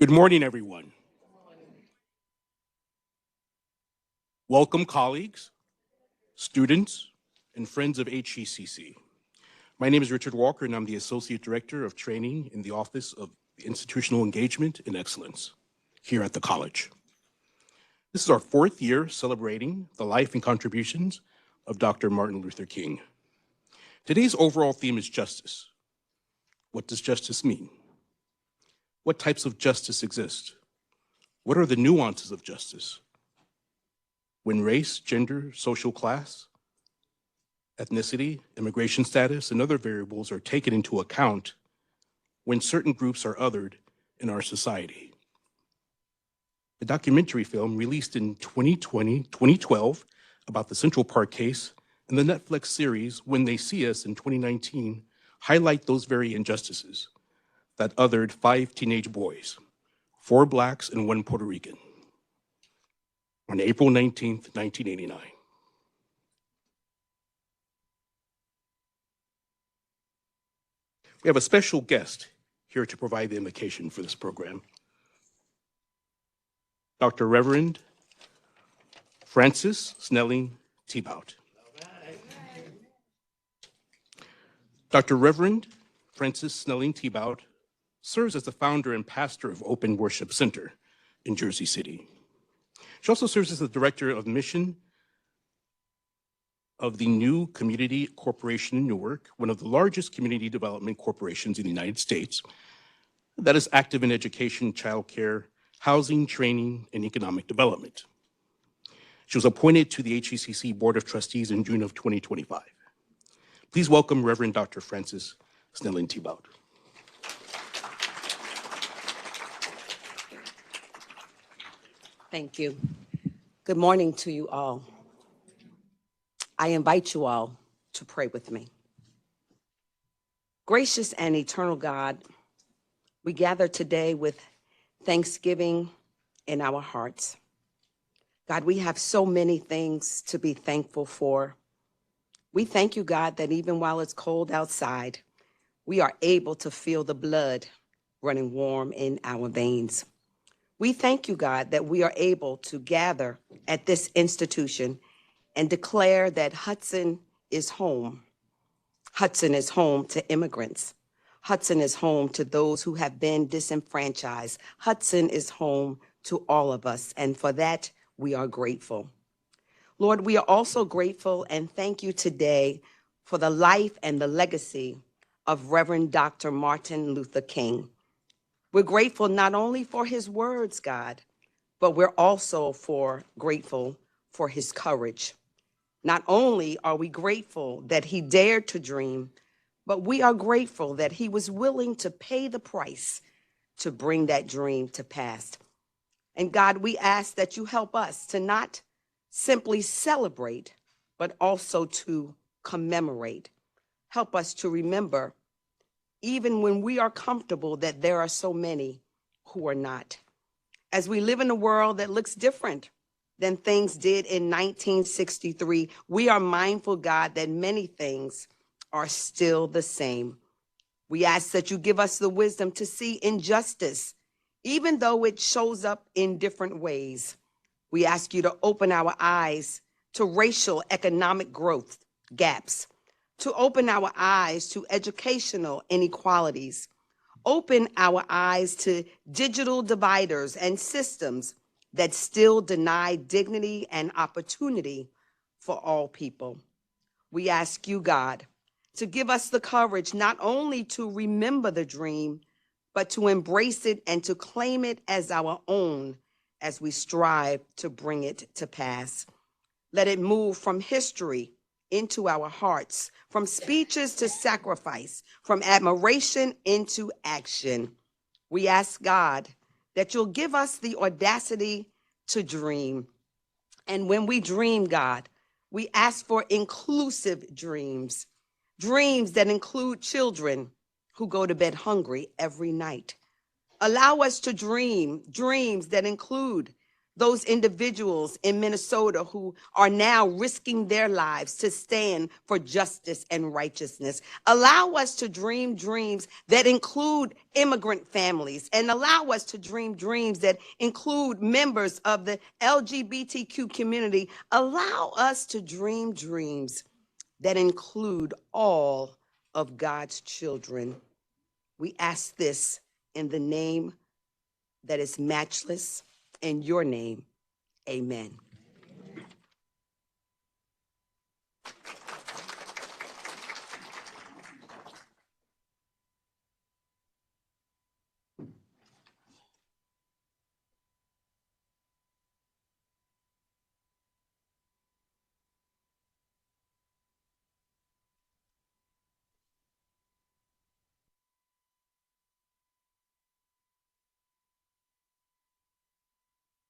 Good morning, everyone. Welcome, colleagues, students, and friends of HECC. My name is Richard Walker, and I'm the Associate Director of Training in the Office of Institutional Engagement and Excellence here at the college. This is our fourth year celebrating the life and contributions of Dr. Martin Luther King. Today's overall theme is justice. What does justice mean? What types of justice exist? What are the nuances of justice? When race, gender, social class, ethnicity, immigration status, and other variables are taken into account when certain groups are othered in our society. The documentary film released in 2012 about the Central Park case and the Netflix series When They See Us in 2019 highlight those very injustices that othered 5 teenage boys, 4 Blacks and 1 Puerto Rican, on April 19th, 1989. We have a special guest here to provide the invocation for this program. Dr. Reverend Francis Snelling Thibaut. Dr. Reverend Francis Snelling Thibaut serves as the founder and pastor of Open Worship Center in Jersey City. She also serves as the director of mission of the New Community Corporation in Newark, one of the largest community development corporations in the United States that is active in education, childcare, housing, training, and economic development. She was appointed to the HECC Board of Trustees in June of 2025. Please welcome Reverend Dr. Francis Snelling Thibaut. Thank you. Good morning to you all. I invite you all to pray with me. Gracious and eternal God, we gather today with thanksgiving in our hearts. God, we have so many things to be thankful for. We thank you, God, that even while it's cold outside, we are able to feel the blood running warm in our veins. We thank you, God, that we are able to gather at this institution and declare that Hudson is home. Hudson is home to immigrants. Hudson is home to those who have been disenfranchised. Hudson is home to all of us, and for that, we are grateful. Lord, we are also grateful and thank you today for the life and the legacy of Reverend Dr. Martin Luther King. We're grateful not only for his words, God, but we're also grateful for his courage. Not only are we grateful that he dared to dream, but we are grateful that he was willing to pay the price to bring that dream to pass. And God, we ask that you help us to not simply celebrate, but also to commemorate. Help us to remember, even when we are comfortable, that there are so many who are not. As we live in a world that looks different than things did in 1963, we are mindful, God, that many things are still the same. We ask that you give us the wisdom to see injustice, even though it shows up in different ways. We ask you to open our eyes to racial economic growth gaps, to open our eyes to educational inequalities, open our eyes to digital dividers and systems that still deny dignity and opportunity for all people. We ask you, God, to give us the courage not only to remember the dream, but to embrace it and to claim it as our own as we strive to bring it to pass. Let it move from history into our hearts, from speeches to sacrifice, from admiration into action. We ask, God, that you'll give us the audacity to dream. And when we dream, God, we ask for inclusive dreams, dreams that include children who go to bed hungry every night. Allow us to dream dreams that include those individuals in Minnesota who are now risking their lives to stand for justice and righteousness. Allow us to dream dreams that include immigrant families, and allow us to dream dreams that include members of the LGBTQ community. Allow us to dream dreams that include all of God's children. We ask this in the name that is matchless, in your name, amen.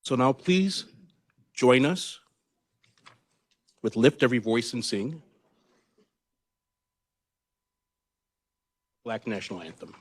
So now please join us with Lift Every Voice and Sing, Black National Anthem.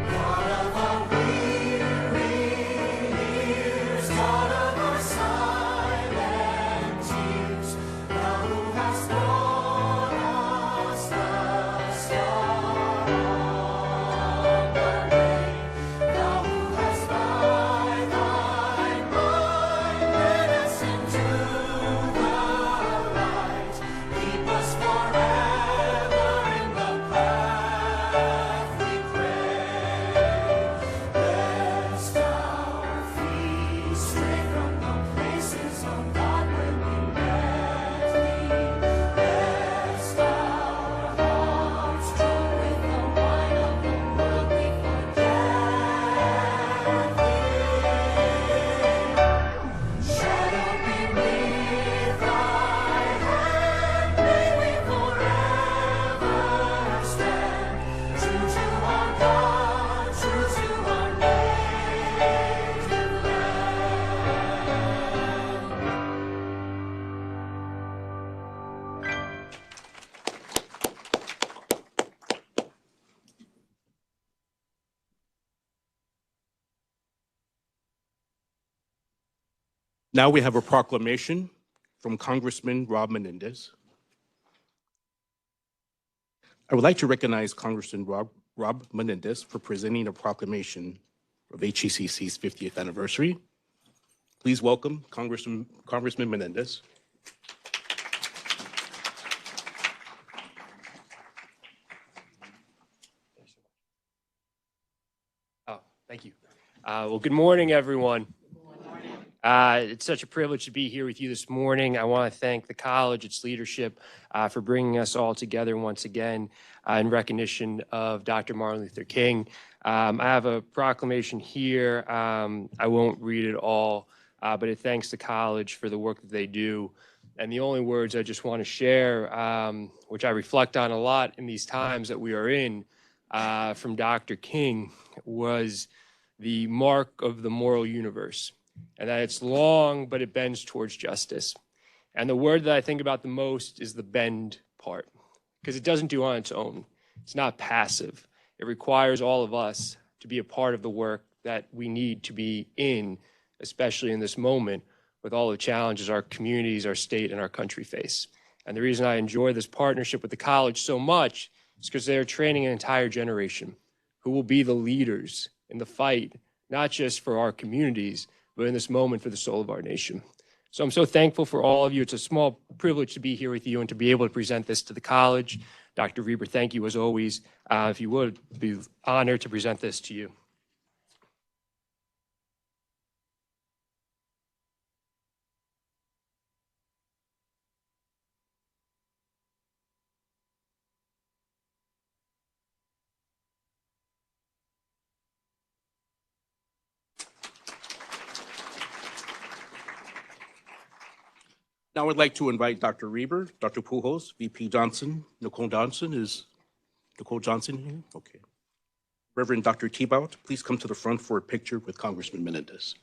Whatever we Now we have a proclamation from Congressman Rob Menendez. I would like to recognize Congressman Rob Menendez for presenting a proclamation of HECC's 50th anniversary. Please welcome Congressman Menendez. Oh, thank you. Well, good morning, everyone. It's such a privilege to be here with you this morning. I want to thank the college, its leadership, for bringing us all together once again in recognition of Dr. Martin Luther King. I have a proclamation here. I won't read it all, but it thanks the college for the work that they do. And the only words I just want to share, which I reflect on a lot in these times that we are in, from Dr. King, was the mark of the moral universe, and that it's long, but it bends towards justice. And the word that I think about the most is the bend part, because it doesn't do on its own. It's not passive. It requires all of us to be a part of the work that we need to be in, especially in this moment with all the challenges our communities, our state, and our country face. And the reason I enjoy this partnership with the college so much is because they're training an entire generation who will be the leaders in the fight, not just for our communities, but in this moment for the soul of our nation. So I'm so thankful for all of you. It's a small privilege to be here with you and to be able to present this to the college. Dr. Reber, thank you as always. If you would, be honored to present this to you. Now I'd like to invite Dr. Reber, Dr. Pujols, VP Johnson, Nicole Johnson. Is Nicole Johnson here? Okay. Reverend Dr. Thibaut, please come to the front for a picture with Congressman Menendez.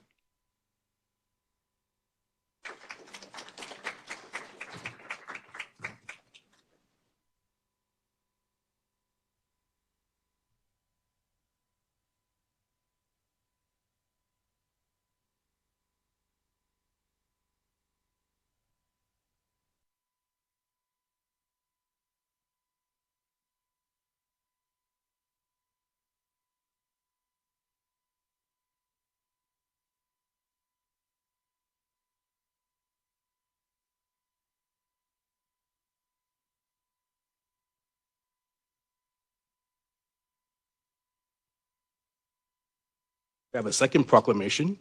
We have a second proclamation.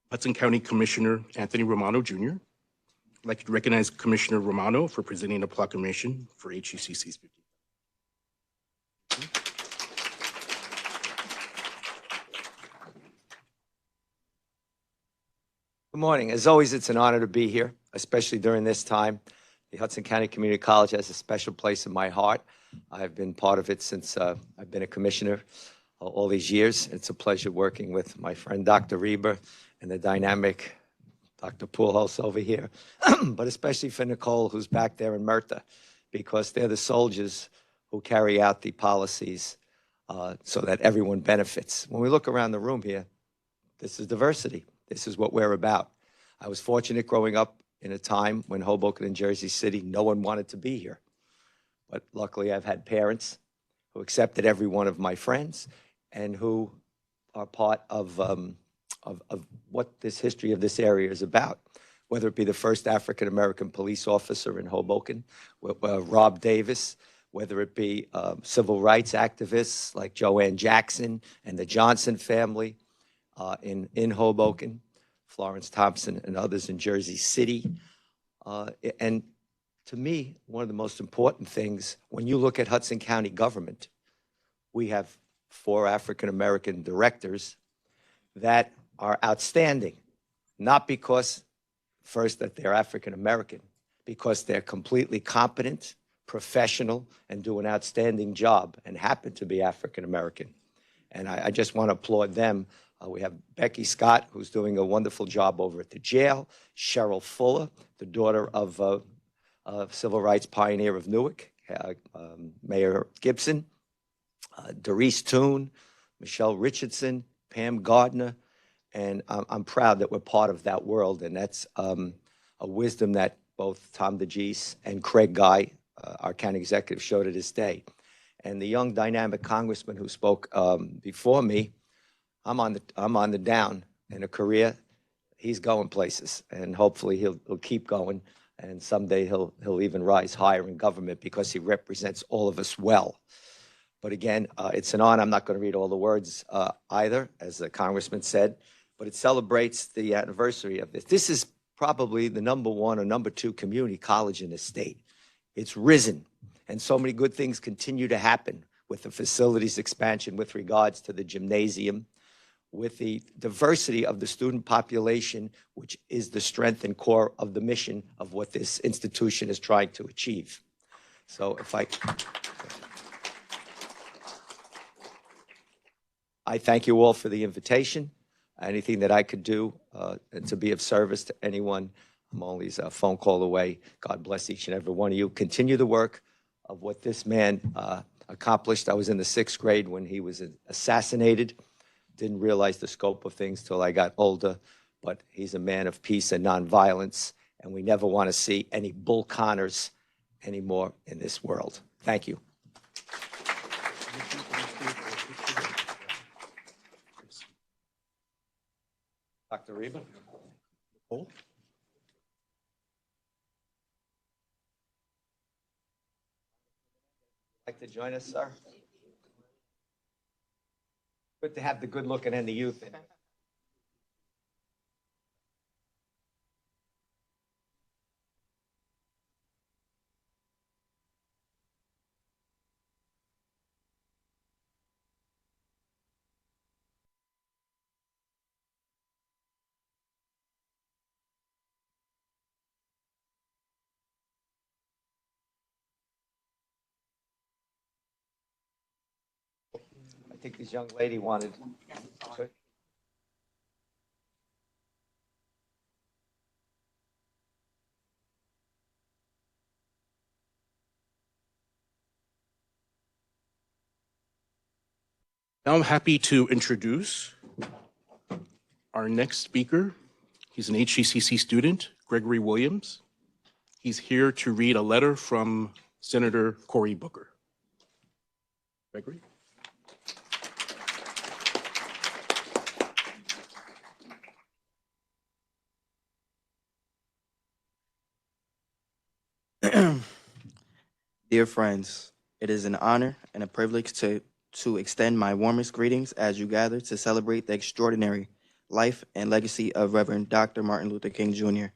Hudson County Commissioner Anthony Romano Jr. I'd like to recognize Commissioner Romano for presenting a proclamation for HECC's 50th. Good morning. As always, it's an honor to be here, especially during this time. The Hudson County Community College has a special place in my heart. I've been part of it since I've been a commissioner all these years. It's a pleasure working with my friend Dr. Reber and the dynamic Dr. Pujols over here, but especially for Nicole, who's back there in Murta, because they're the soldiers who carry out the policies so that everyone benefits. When we look around the room here, this is diversity. This is what we're about. I was fortunate growing up in a time when Hoboken and Jersey City, no one wanted to be here. But luckily, I've had parents who accepted every one of my friends and who are part of what this history of this area is about, whether it be the first African-American police officer in Hoboken, Rob Davis, whether it be civil rights activists like Joanne Jackson and the Johnson family in Hoboken, Florence Thompson and others in Jersey City. And to me, one of the most important things, when you look at Hudson County government, we have 4 African-American directors that are outstanding, not because, first, that they're African-American, because they're completely competent, professional, and do an outstanding job, and happen to be African-American. And I just want to applaud them. We have Becky Scott, who's doing a wonderful job over at the jail, Cheryl Fuller, the daughter of a civil rights pioneer of Newark, Mayor Gibson, Doris Toon, Michelle Richardson, Pam Gardner, And I'm proud that we're part of that world. And that's a wisdom that both Tom DeGise and Craig Guy, our county executive, showed at his day. And the young dynamic congressman who spoke before me, I'm on the down in a career. He's going places, and hopefully he'll keep going. And someday he'll even rise higher in government because he represents all of us well. But again, it's an honor. I'm not going to read all the words either, as the congressman said, but it celebrates the anniversary of this. This is probably the #1 or #2 community college in the state. It's risen, and so many good things continue to happen with the facilities expansion with regards to the gymnasium, with the diversity of the student population, which is the strength and core of the mission of what this institution is trying to achieve. So if I thank you all for the invitation. Anything that I could do and to be of service to anyone, I'm always a phone call away. God bless each and every one of you. Continue the work of what this man accomplished. I was in the 6th grade when he was assassinated. Didn't realize the scope of things till I got older, but he's a man of peace and nonviolence, and we never want to see any Bull Connors anymore in this world. Thank you. Dr. Reba? Nicole? Like to join us, sir? Good to have the good looking and the youth in. I think this young lady wanted. Now I'm happy to introduce our next speaker. He's an HCCC student, Gregory Williams. He's here to read a letter from Senator Cory Booker. Gregory? Dear friends, it is an honor and a privilege to extend my warmest greetings as you gather to celebrate the extraordinary life and legacy of Reverend Dr. Martin Luther King Jr.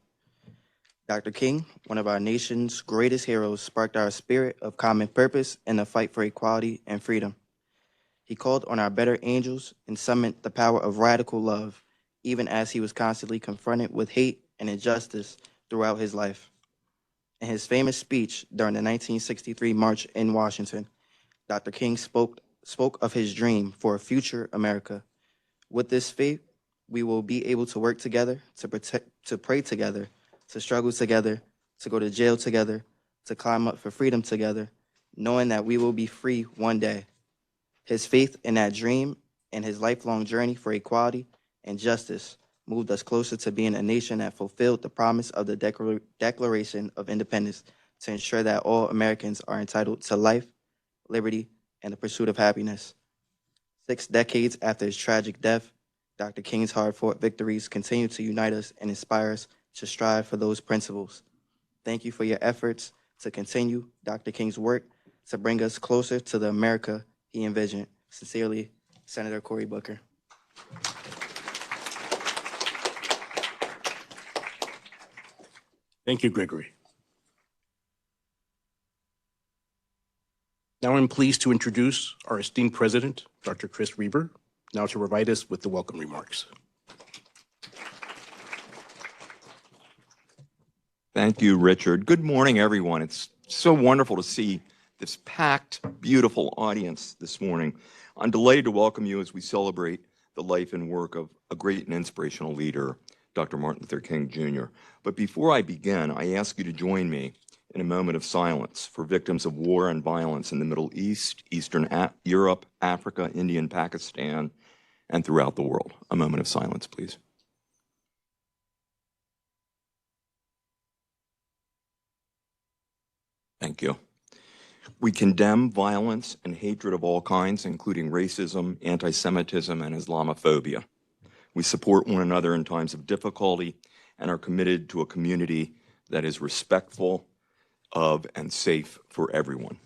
Dr. King, one of our nation's greatest heroes, sparked our spirit of common purpose in the fight for equality and freedom. He called on our better angels and summoned the power of radical love, even as he was constantly confronted with hate and injustice throughout his life. In his famous speech during the 1963 March in Washington, Dr. King spoke of his dream for a future America. With this faith, we will be able to work together, to pray together, to struggle together, to go to jail together, to climb up for freedom together, knowing that we will be free one day. His faith in that dream and his lifelong journey for equality and justice moved us closer to being a nation that fulfilled the promise of the Declaration of Independence to ensure that all Americans are entitled to life, liberty, and the pursuit of happiness. 6 decades after his tragic death, Dr. King's hard-fought victories continue to unite us and inspire us to strive for those principles. Thank you for your efforts to continue Dr. King's work to bring us closer to the America he envisioned. Sincerely, Senator Cory Booker. Thank you, Gregory. Now I'm pleased to introduce our esteemed president, Dr. Chris Reber, now to provide us with the welcome remarks. Thank you, Richard. Good morning, everyone. It's so wonderful to see this packed, beautiful audience this morning. I'm delighted to welcome you as we celebrate the life and work of a great and inspirational leader, Dr. Martin Luther King, Jr. But before I begin, I ask you to join me in a moment of silence for victims of war and violence in the Middle East, Eastern Europe, Africa, India, and Pakistan, and throughout the world. A moment of silence, please. Thank you. We condemn violence and hatred of all kinds, including racism, anti-Semitism, and Islamophobia. We support one another in times of difficulty and are committed to a community that is respectful of and safe for everyone.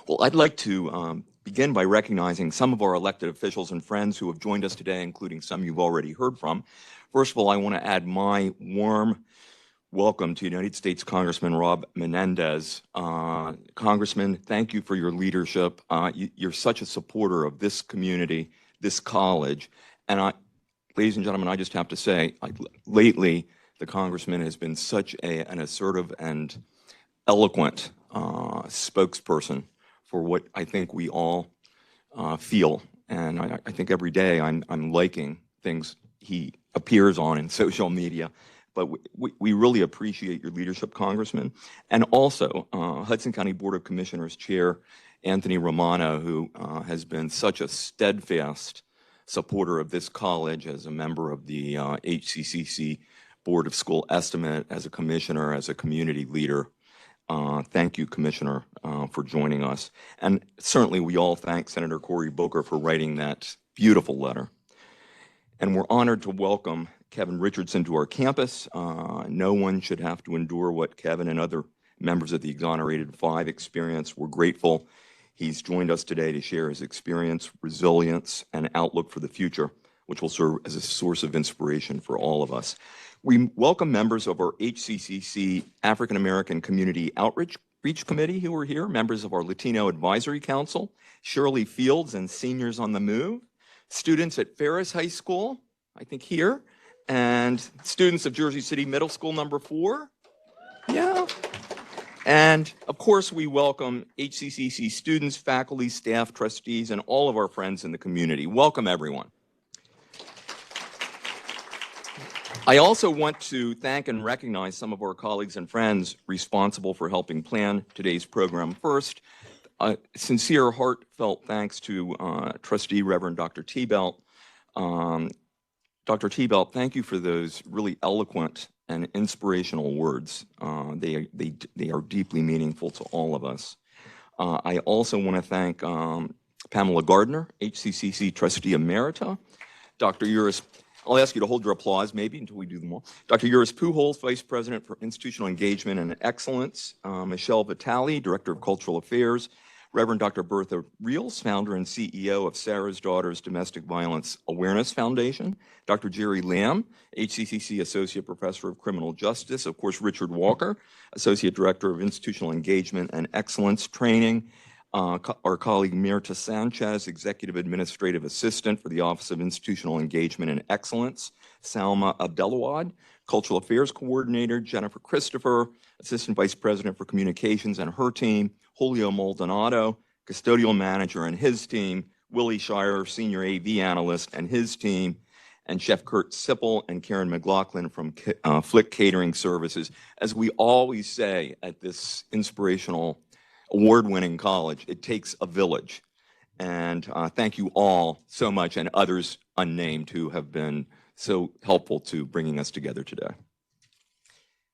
Well, I'd like to begin by recognizing some of our elected officials and friends who have joined us today, including some you've already heard from. First of all, I want to add my warm welcome to United States Congressman Rob Menendez. Congressman, thank you for your leadership. You're such a supporter of this community, this college. And ladies and gentlemen, I just have to say, lately, the congressman has been such an assertive and eloquent spokesperson for what I think we all feel. And I think every day I'm liking things he appears on in social media. But we really appreciate your leadership, Congressman. And also, Hudson County Board of Commissioners Chair Anthony Romano, who has been such a steadfast supporter of this college as a member of the HCCC Board of School Estimate, as a commissioner, as a community leader. Thank you, Commissioner, for joining us. And certainly we all thank Senator Cory Booker for writing that beautiful letter. And we're honored to welcome Kevin Richardson to our campus. No one should have to endure what Kevin and other members of the Exonerated 5 experience. We're grateful he's joined us today to share his experience, resilience, and outlook for the future, which will serve as a source of inspiration for all of us. We welcome members of our HCCC African American Community Outreach Committee who are here, members of our Latino Advisory Council, Shirley Fields and Seniors on the Move, students at Ferris High School, I think here, and students of Jersey City Middle School number 4. Yeah. And of course, we welcome HCCC students, faculty, staff, trustees, and all of our friends in the community. Welcome, everyone. I also want to thank and recognize some of our colleagues and friends responsible for helping plan today's program. First, sincere, heartfelt thanks to Trustee Reverend Dr. T-Belt. Dr. T-Belt, thank you for those really eloquent and inspirational words. They are deeply meaningful to all of us. I also want to thank Pamela Gardner, HCCC Trustee Emerita, Dr. Uris, I'll ask you to hold your applause maybe until we do them all. Dr. Uris Pujols, Vice President for Institutional Engagement and Excellence, Michelle Vitale, Director of Cultural Affairs, Reverend Dr. Bertha Reels, founder and CEO of Sarah's Daughters Domestic Violence Awareness Foundation, Dr. Jerry Lamb, HCCC Associate Professor of Criminal Justice, of course, Richard Walker, Associate Director of Institutional Engagement and Excellence Training, our colleague Mirta Sanchez, Executive Administrative Assistant for the Office of Institutional Engagement and Excellence, Salma Abdelawad, Cultural Affairs Coordinator, Jennifer Christopher, Assistant Vice President for Communications and her team, Julio Maldonado, Custodial Manager and his team, Willie Shire, Senior AV Analyst and his team, and Chef Kurt Sipple and Karen McLaughlin from Flick Catering Services. As we always say at this inspirational award-winning college, it takes a village. And thank you all so much, and others unnamed who have been so helpful to bringing us together today.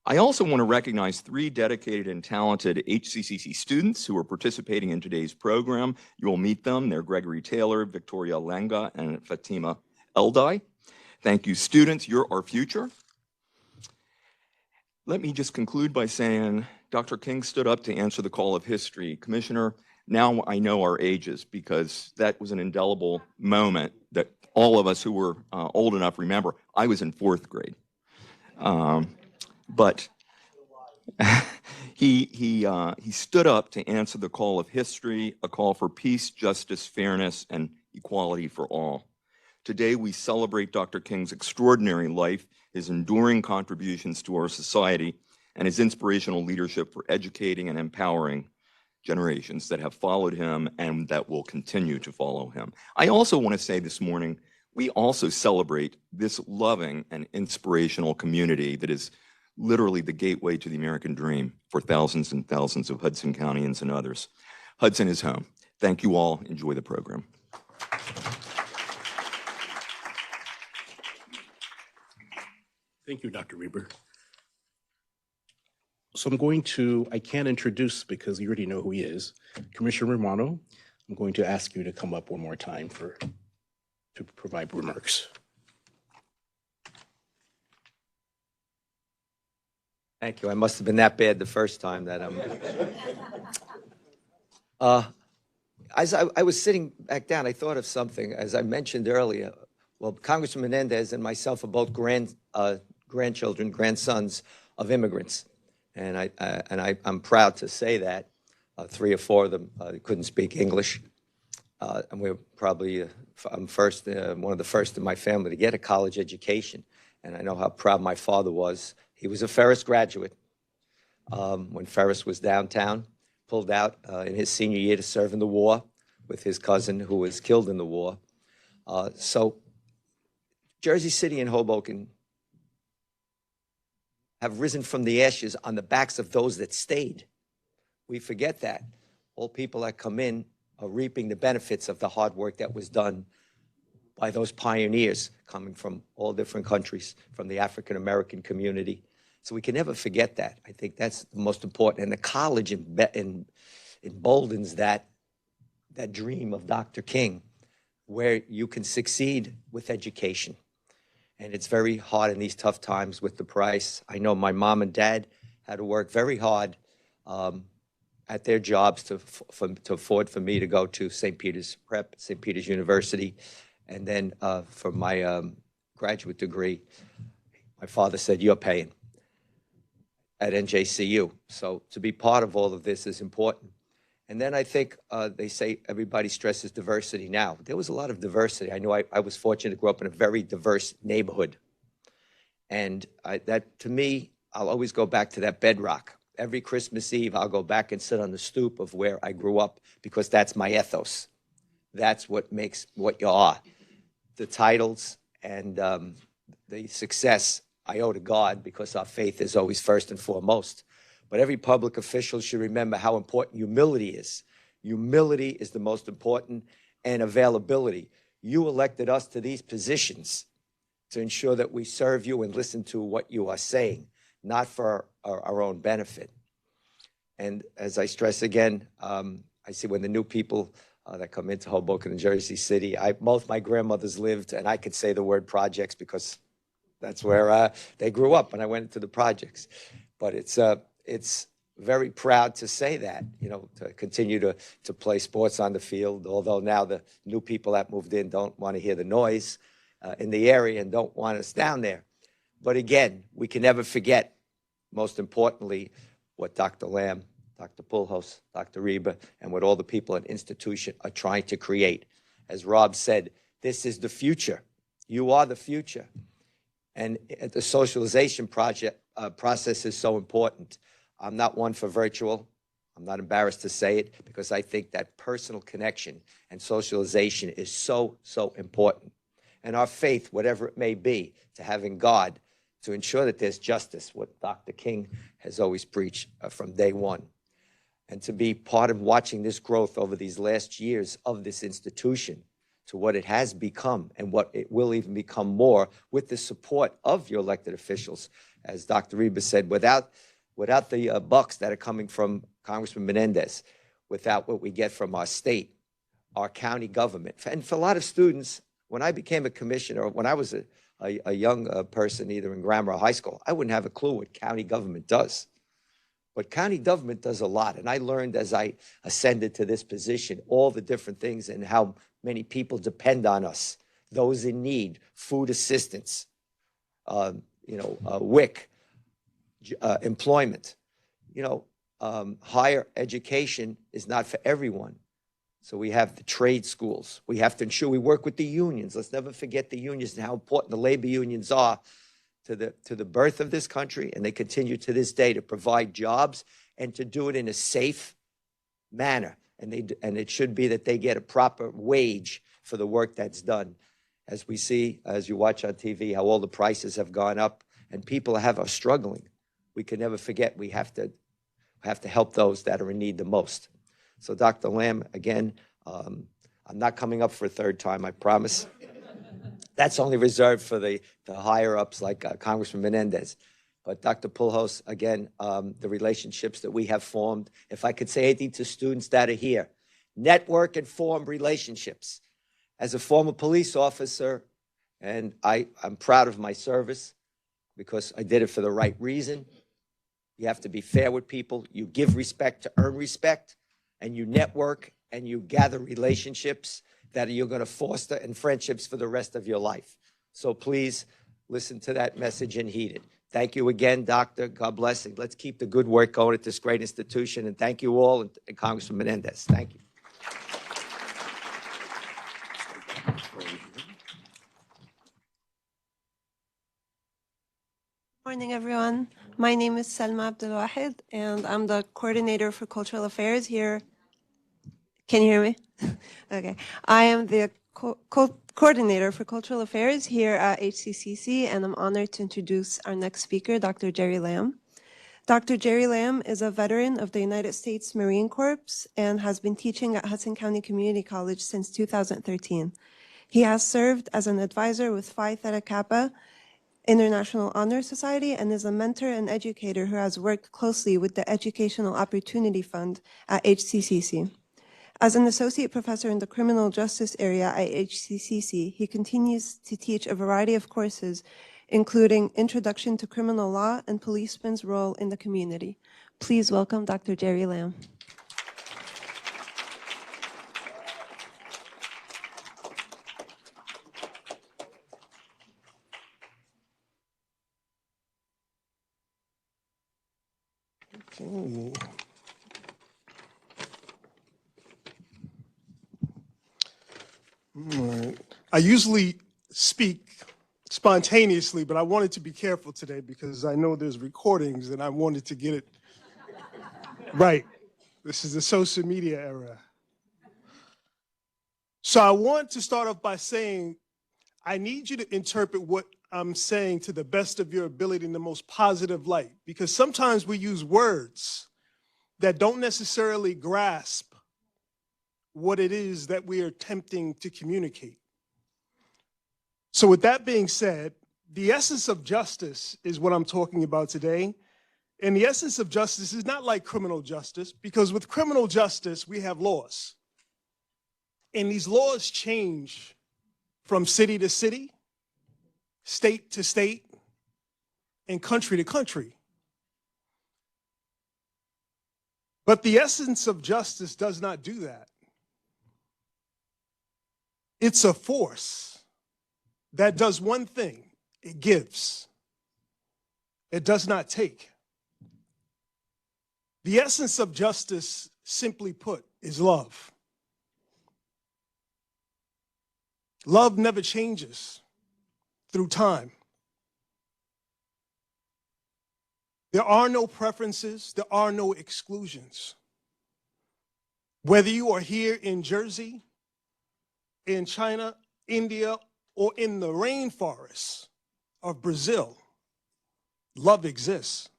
I also want to recognize 3 dedicated and talented HCCC students who are participating in today's program. You will meet them. They're Gregory Taylor, Victoria Lenga, and Fatima Eldai. Thank you, students. You're our future. Let me just conclude by saying Dr. King stood up to answer the call of history. Commissioner, now I know our ages because that was an indelible moment that all of us who were old enough remember. I was in 4th grade. But he stood up to answer the call of history, a call for peace, justice, fairness, and equality for all. Today, we celebrate Dr. King's extraordinary life, his enduring contributions to our society, and his inspirational leadership for educating and empowering generations that have followed him and that will continue to follow him. I also want to say this morning, we also celebrate this loving and inspirational community that is literally the gateway to the American dream for thousands and thousands of Hudson Countyans and others. Hudson is home. Thank you all. Enjoy the program. Thank you, Dr. Reber. So I can't introduce because you already know who he is, Commissioner Romano. I'm going to ask you to come up one more time to provide remarks. Thank you. I must have been that bad the first time that I'm. As I was sitting back down, I thought of something. As I mentioned earlier, well, Congressman Menendez and myself are both grandchildren, grandsons of immigrants, and I'm proud to say that. 3 or 4 of them couldn't speak English, and we're probably I'm one of the first in my family to get a college education, and I know how proud my father was. He was a Ferris graduate. When Ferris was downtown, pulled out in his senior year to serve in the war with his cousin who was killed in the war. So Jersey City and Hoboken have risen from the ashes on the backs of those that stayed. We forget that. All people that come in are reaping the benefits of the hard work that was done by those pioneers coming from all different countries, from the African American community. So we can never forget that. I think that's the most important. And the college emboldens that dream of Dr. King, where you can succeed with education. And it's very hard in these tough times with the price. I know my mom and dad had to work very hard at their jobs to afford for me to go to St. Peter's Prep, St. Peter's University. And then for my graduate degree, my father said, "You're paying," at NJCU. So to be part of all of this is important. And then I think they say everybody stresses diversity now. There was a lot of diversity. I know I was fortunate to grow up in a very diverse neighborhood. And that, to me, I'll always go back to that bedrock. Every Christmas Eve, I'll go back and sit on the stoop of where I grew up because that's my ethos. That's what makes what you are. The titles and the success I owe to God because our faith is always first and foremost. But every public official should remember how important humility is. Humility is the most important, and availability. You elected us to these positions to ensure that we serve you and listen to what you are saying, not for our own benefit. And as I stress again, I see when the new people that come into Hoboken and Jersey City, both my grandmothers lived, and I could say the word projects because that's where they grew up when I went into the projects. But it's very proud to say that, to continue to play sports on the field, although now the new people that moved in don't want to hear the noise in the area and don't want us down there. But again, we can never forget, most importantly, what Dr. Lamb, Dr. Pulhos, Dr. Reber, and what all the people at institution are trying to create. As Rob said, this is the future. You are the future. And the socialization process is so important. I'm not one for virtual. I'm not embarrassed to say it because I think that personal connection and socialization is so, so important. And our faith, whatever it may be, to having God to ensure that there's justice, what Dr. King has always preached from day one. And to be part of watching this growth over these last years of this institution to what it has become and what it will even become more with the support of your elected officials. As Dr. Reber said, without the bucks that are coming from Congressman Menendez, without what we get from our state, our county government. And for a lot of students, when I became a commissioner, when I was a young person, either in grammar or high school, I wouldn't have a clue what county government does. But county government does a lot. And I learned as I ascended to this position, all the different things and how many people depend on us. Those in need, food assistance, WIC, employment. Higher education is not for everyone. So we have the trade schools. We have to ensure we work with the unions. Let's never forget the unions and how important the labor unions are to the birth of this country, and they continue to this day to provide jobs and to do it in a safe manner. And it should be that they get a proper wage for the work that's done. As we see, as you watch on TV, how all the prices have gone up and people are struggling. We can never forget we have to help those that are in need the most. So Dr. Lamb, again, I'm not coming up for a third time, I promise. That's only reserved for the higher-ups like Congressman Menendez. But Dr. Pulhos, again, the relationships that we have formed, if I could say anything to students that are here, network and form relationships. As a former police officer, and I'm proud of my service because I did it for the right reason. You have to be fair with people. You give respect to earn respect, and you network and you gather relationships that you're going to foster and friendships for the rest of your life. So please listen to that message and heed it. Thank you again, Doctor. God bless. And let's keep the good work going at this great institution. And thank you all, and Congressman Menendez. Thank you. Morning, everyone. My name is Salma Abdelwahid, and I'm the coordinator for cultural affairs here. Can you hear me? Okay. I am the coordinator for cultural affairs here at HCCC, and I'm honored to introduce our next speaker, Dr. Jerry Lamb. Dr. Jerry Lamb is a veteran of the United States Marine Corps and has been teaching at Hudson County Community College since 2013. He has served as an advisor with Phi Theta Kappa International Honor Society and is a mentor and educator who has worked closely with the Educational Opportunity Fund at HCCC. As an associate professor in the criminal justice area at HCCC, he continues to teach a variety of courses, including Introduction to Criminal Law and Policeman's Role in the Community. Please welcome Dr. Jerry Lamb. Okay. All right. I usually speak spontaneously, but I wanted to be careful today because I know there's recordings and I wanted to get it right. This is the social media era. So I want to start off by saying, I need you to interpret what I'm saying to the best of your ability in the most positive light, because sometimes we use words that don't necessarily grasp what it is that we are attempting to communicate. So with that being said, the essence of justice is what I'm talking about today. And the essence of justice is not like criminal justice, because with criminal justice, we have laws. And these laws change from city to city, state to state, and country to country. But the essence of justice does not do that. It's a force that does one thing: it gives. It does not take. The essence of justice, simply put, is love. Love never changes through time. There are no preferences, there are no exclusions. Whether you are here in Jersey, in China, India, or in the rainforests of Brazil, love exists.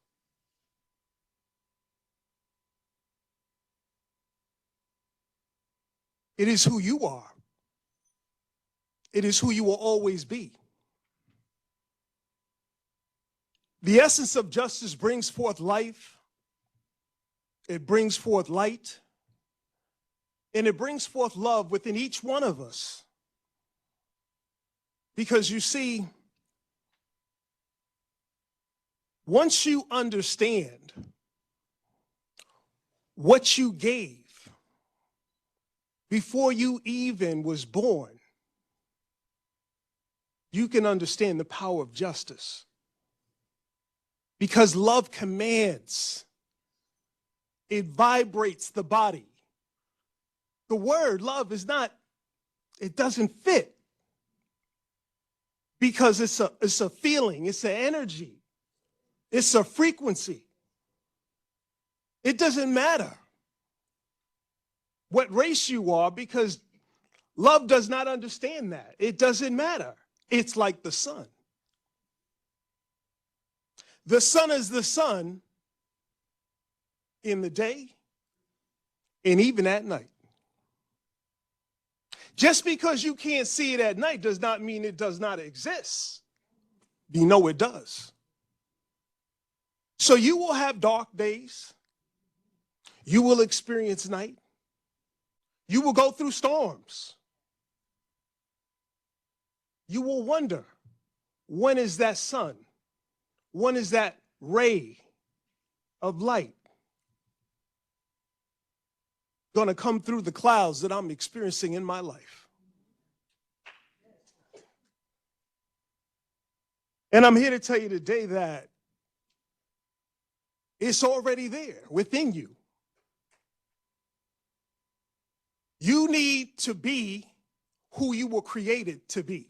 It is who you are. It is who you will always be. The essence of justice brings forth life, it brings forth light, and it brings forth love within each one of us. Because you see, once you understand what you gave before you even was born, you can understand the power of justice. Because love commands. It vibrates the body. The word love is not, it doesn't fit. Because it's a feeling, it's an energy, it's a frequency. It doesn't matter what race you are, because love does not understand that. It doesn't matter. It's like the sun. The sun is the sun in the day and even at night. Just because you can't see it at night does not mean it does not exist. You know it does. So you will have dark days. You will experience night. You will go through storms. You will wonder, when is that sun? When is that ray of light going to come through the clouds that I'm experiencing in my life? And I'm here to tell you today that it's already there within you. You need to be who you were created to be.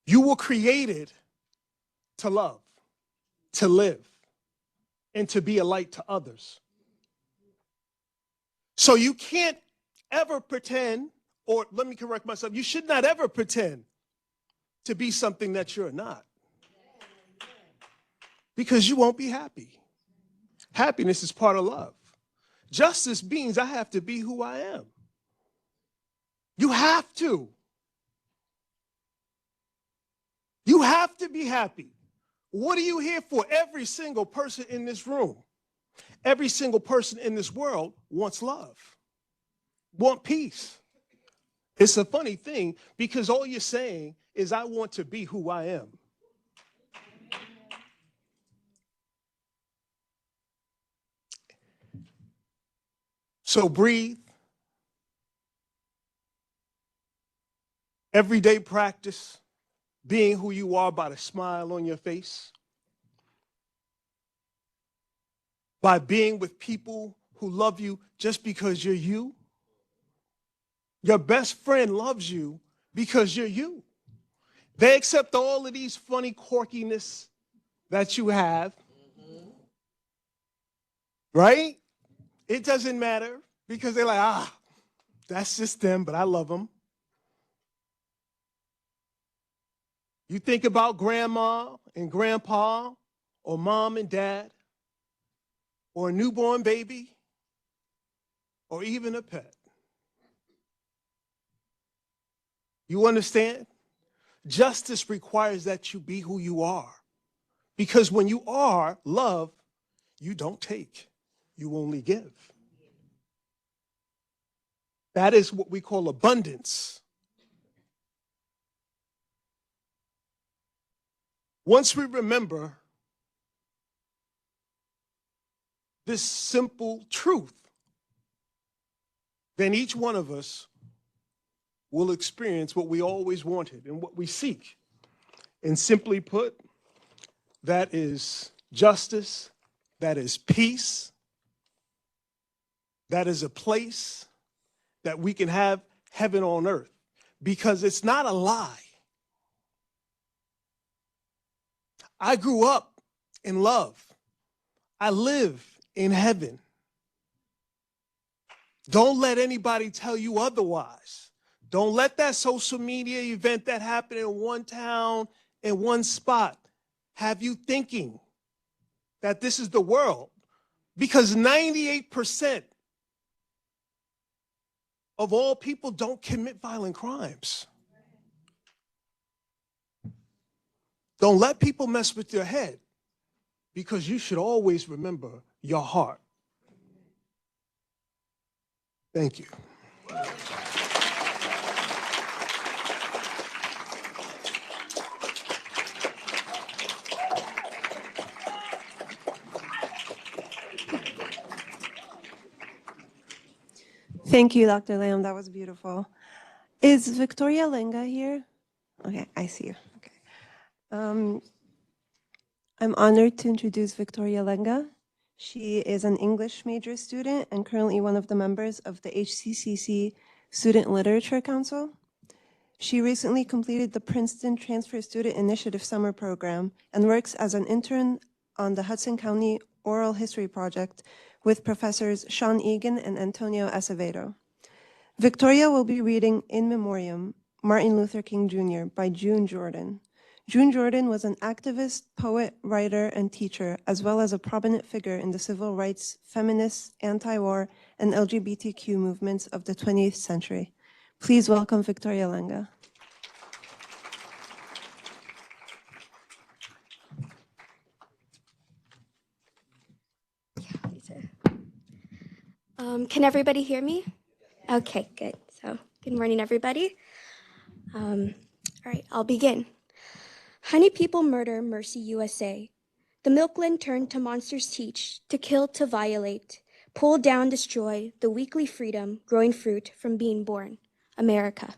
You were created to love, to live, and to be a light to others. So you can't ever pretend, or let me correct myself, you should not ever pretend to be something that you're not. Because you won't be happy. Happiness is part of love. Justice means I have to be who I am. You have to. You have to be happy. What are you here for? Every single person in this room, every single person in this world wants love, want peace. It's a funny thing because all you're saying is, I want to be who I am. So breathe. Everyday practice being who you are by the smile on your face, by being with people who love you just because you're you. Your best friend loves you because you're you. They accept all of these funny quirkiness that you have, right? It doesn't matter because they're like, that's just them, but I love them. You think about grandma and grandpa, or mom and dad, or a newborn baby, or even a pet. You understand? Justice requires that you be who you are. Because when you are love, you don't take, you only give. That is what we call abundance. Once we remember this simple truth, then each one of us will experience what we always wanted and what we seek. And simply put, that is justice, that is peace, that is a place that we can have heaven on earth, because it's not a lie. I grew up in love. I live in heaven. Don't let anybody tell you otherwise. Don't let that social media event that happened in one town, in one spot, have you thinking that this is the world. Because 98% of all people don't commit violent crimes. Don't let people mess with your head, because you should always remember your heart. Thank you. Thank you, Dr. Lamb. That was beautiful. Is Victoria Lenga here? Okay, I see you. Okay. I'm honored to introduce Victoria Lenga. She is an English major student and currently one of the members of the HCCC Student Literature Council. She recently completed the Princeton Transfer Student Initiative Summer Program and works as an intern on the Hudson County Oral History Project with professors Sean Egan and Antonio Acevedo. Victoria will be reading In Memoriam, Martin Luther King Jr. by June Jordan. June Jordan was an activist, poet, writer, and teacher, as well as a prominent figure in the civil rights, feminist, anti-war, and LGBTQ movements of the 20th century. Please welcome Victoria Lenga. Can everybody hear me? Okay, good. So, good morning, everybody. All right, I'll begin. Honey people murder, mercy USA. The milkland turned to monsters teach, to kill, to violate, pull down, destroy, the weekly freedom, growing fruit from being born, America.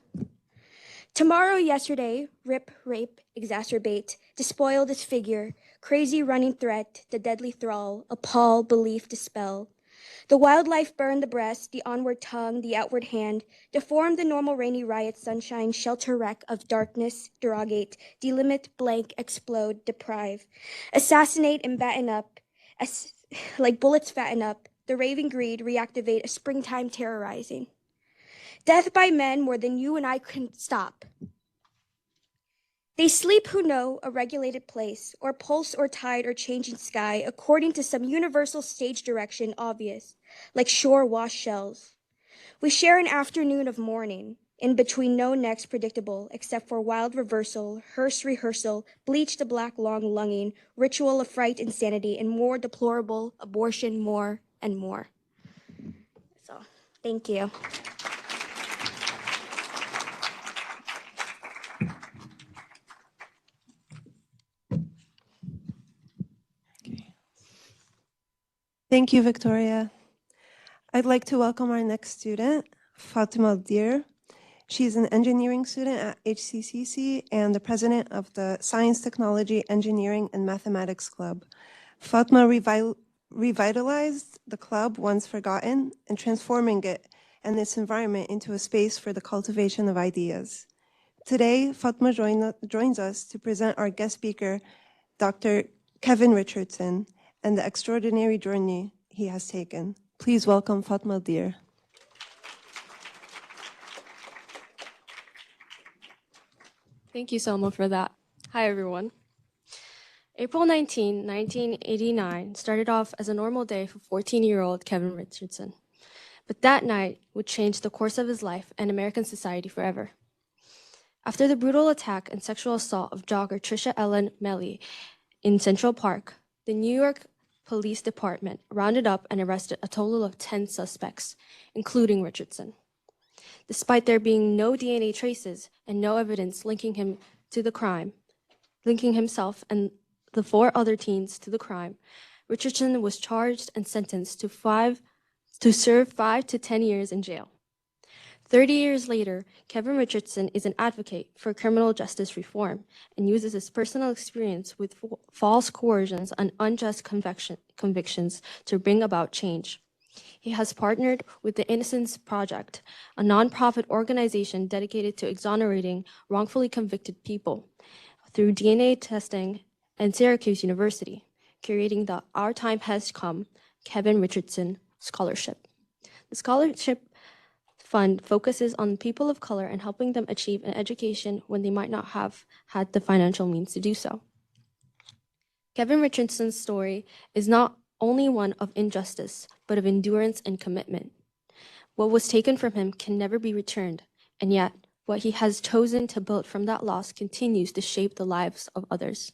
Tomorrow, yesterday, rip, rape, exacerbate, despoil, disfigure, crazy running threat, the deadly thrall, appall, belief, dispel. The wildlife burn the breast, the onward tongue, the outward hand, deform the normal rainy riot, sunshine, shelter wreck of darkness, derogate, delimit, blank, explode, deprive, assassinate and batten up, like bullets fatten up, the raving greed, reactivate, a springtime terrorizing. Death by men more than you and I can stop. They sleep who know a regulated place, or pulse or tide or changing sky, according to some universal stage direction obvious, like shore wash shells. We share an afternoon of mourning, in between no next predictable, except for wild reversal, hearse rehearsal, bleach to black long lunging, ritual of fright, insanity, and more deplorable abortion, more and more. So, thank you. Thank you, Victoria. I'd like to welcome our next student, Fatima Dir. She's an engineering student at HCCC and the president of the Science, Technology, Engineering, and Mathematics Club. Fatima revitalized the club once forgotten and transforming it and its environment into a space for the cultivation of ideas. Today, Fatima joins us to present our guest speaker, Dr. Kevin Richardson, and the extraordinary journey he has taken. Please welcome Fatima Dir. Thank you, Selma, for that. Hi, everyone. April 19, 1989 started off as a normal day for 14-year-old Kevin Richardson. But that night would change the course of his life and American society forever. After the brutal attack and sexual assault of jogger Trisha Ellen Melly in Central Park, the New York Police Department rounded up and arrested a total of 10 suspects, including Richardson. Despite there being no DNA traces and no evidence linking him to the crime, linking himself and the 4 other teens to the crime, Richardson was charged and sentenced to serve 5 to 10 years in jail. 30 years later, Kevin Richardson is an advocate for criminal justice reform and uses his personal experience with false coercions and unjust convictions to bring about change. He has partnered with the Innocence Project, a nonprofit organization dedicated to exonerating wrongfully convicted people through DNA testing, and Syracuse University, creating the Our Time Has Come Kevin Richardson Scholarship. The scholarship fund focuses on people of color and helping them achieve an education when they might not have had the financial means to do so. Kevin Richardson's story is not only one of injustice, but of endurance and commitment. What was taken from him can never be returned, and yet what he has chosen to build from that loss continues to shape the lives of others.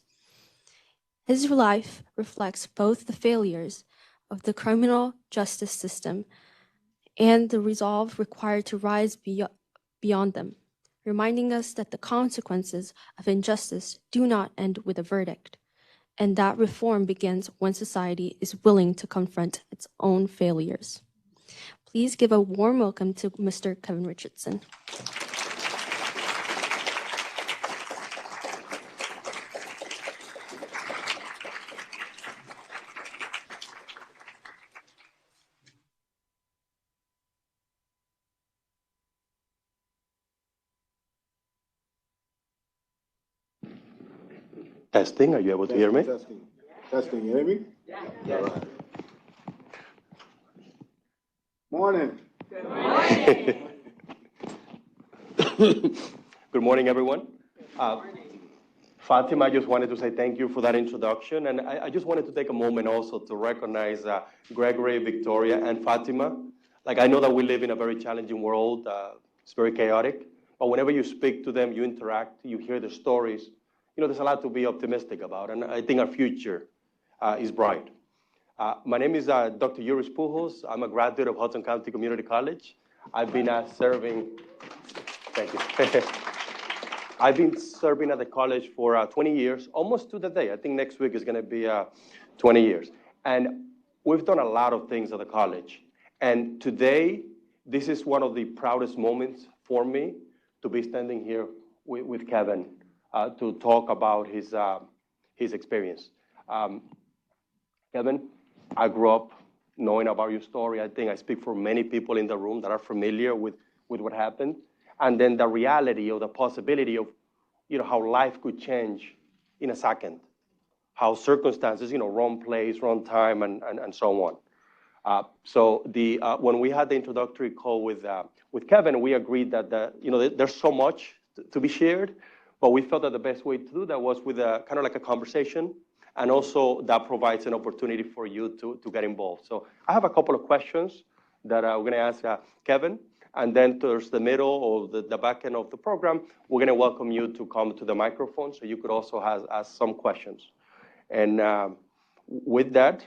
His life reflects both the failures of the criminal justice system and the resolve required to rise beyond them, reminding us that the consequences of injustice do not end with a verdict, and that reform begins when society is willing to confront its own failures. Please give a warm welcome to Mr. Kevin Richardson. Testing, are you able to hear me? Testing, you hear me? Yeah. All right. Morning. Good morning. Good morning, everyone. Fatima, I just wanted to say thank you for that introduction. And I just wanted to take a moment also to recognize Gregory, Victoria, and Fatima. Like, I know that we live in a very challenging world. It's very chaotic. But whenever you speak to them, you interact, you hear the stories, there's a lot to be optimistic about. And I think our future is bright. My name is Dr. Yuris Pujos. I'm a graduate of Hudson County Community College. I've been serving, thank you. I've been serving at the college for 20 years, almost to the day. I think next week is going to be 20 years. And we've done a lot of things at the college. And today, this is one of the proudest moments for me to be standing here with Kevin to talk about his experience. Kevin, I grew up knowing about your story. I think I speak for many people in the room that are familiar with what happened. And then the reality or the possibility of, how life could change in a second, how circumstances, wrong place, wrong time, and so on. So when we had the introductory call with Kevin, we agreed that there's so much to be shared, but we felt that the best way to do that was with kind of like a conversation, and also that provides an opportunity for you to get involved. So I have a couple of questions that we're going to ask Kevin. And then towards the middle or the back end of the program, we're going to welcome you to come to the microphone so you could also ask some questions. And with that,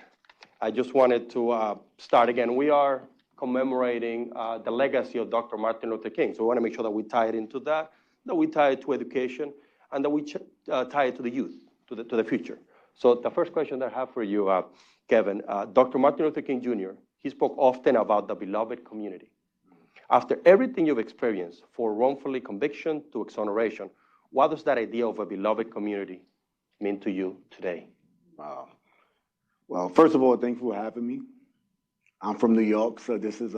I just wanted to start again. We are commemorating the legacy of Dr. Martin Luther King. So we want to make sure that we tie it into that we tie it to education, and that we tie it to the youth, to the future. So the first question that I have for you, Kevin, Dr. Martin Luther King Jr., he spoke often about the beloved community. After everything you've experienced, for wrongfully conviction to exoneration, what does that idea of a beloved community mean to you today? Well, first of all, thanks for having me. I'm from New York, so this is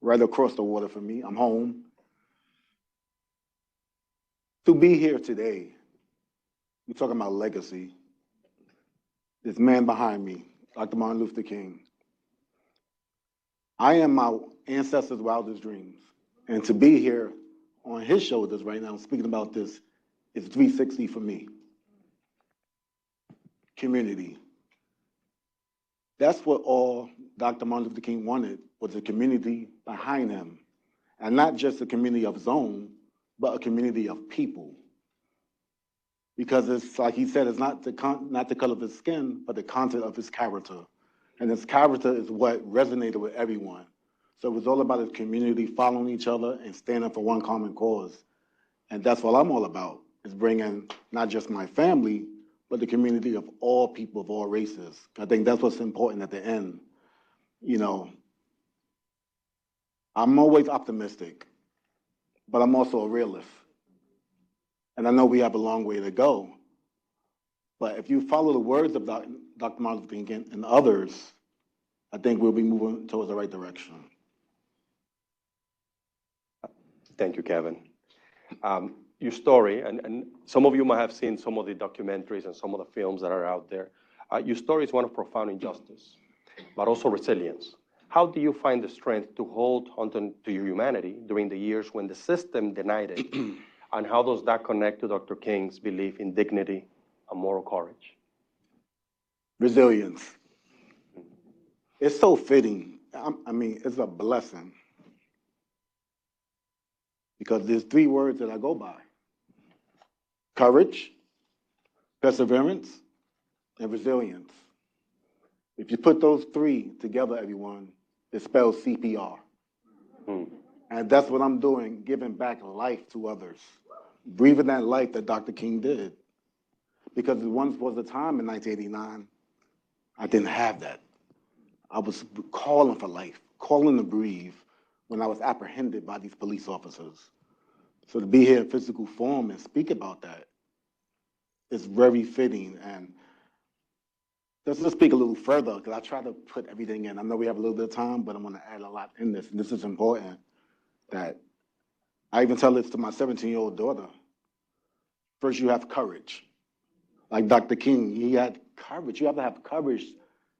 right across the water for me. I'm home. To be here today, we're talking about legacy. This man behind me, Dr. Martin Luther King. I am my ancestors' wildest dreams. And to be here on his shoulders right now, speaking about this, is 360 for me. Community. That's what all Dr. Martin Luther King wanted, was a community behind him. And not just a community of his own, but a community of people. Because it's like he said, it's not the color of his skin, but the content of his character. And his character is what resonated with everyone. So it was all about his community following each other and standing for one common cause. And that's what I'm all about, is bringing not just my family, but the community of all people of all races. I think that's what's important at the end. I'm always optimistic, but I'm also a realist. And I know we have a long way to go. But if you follow the words of Dr. Martin Luther King and others, I think we'll be moving towards the right direction. Thank you, Kevin. Your story, and some of you might have seen some of the documentaries and some of the films that are out there. Your story is one of profound injustice, but also resilience. How do you find the strength to hold on to your humanity during the years when the system denied it? And how does that connect to Dr. King's belief in dignity and moral courage? Resilience. It's so fitting. It's a blessing. Because there's 3 words that I go by. Courage, perseverance, and resilience. If you put those 3 together, everyone, it spells CPR. And that's what I'm doing, giving back life to others. Breathing that life that Dr. King did. Because once was a time in 1989, I didn't have that. I was calling for life, calling to breathe when I was apprehended by these police officers. So to be here in physical form and speak about that is very fitting. And let's speak a little further, because I try to put everything in. I know we have a little bit of time, but I'm going to add a lot in this. And this is important, that I even tell this to my 17-year-old daughter. First, you have courage. Like Dr. King, he had courage. You have to have courage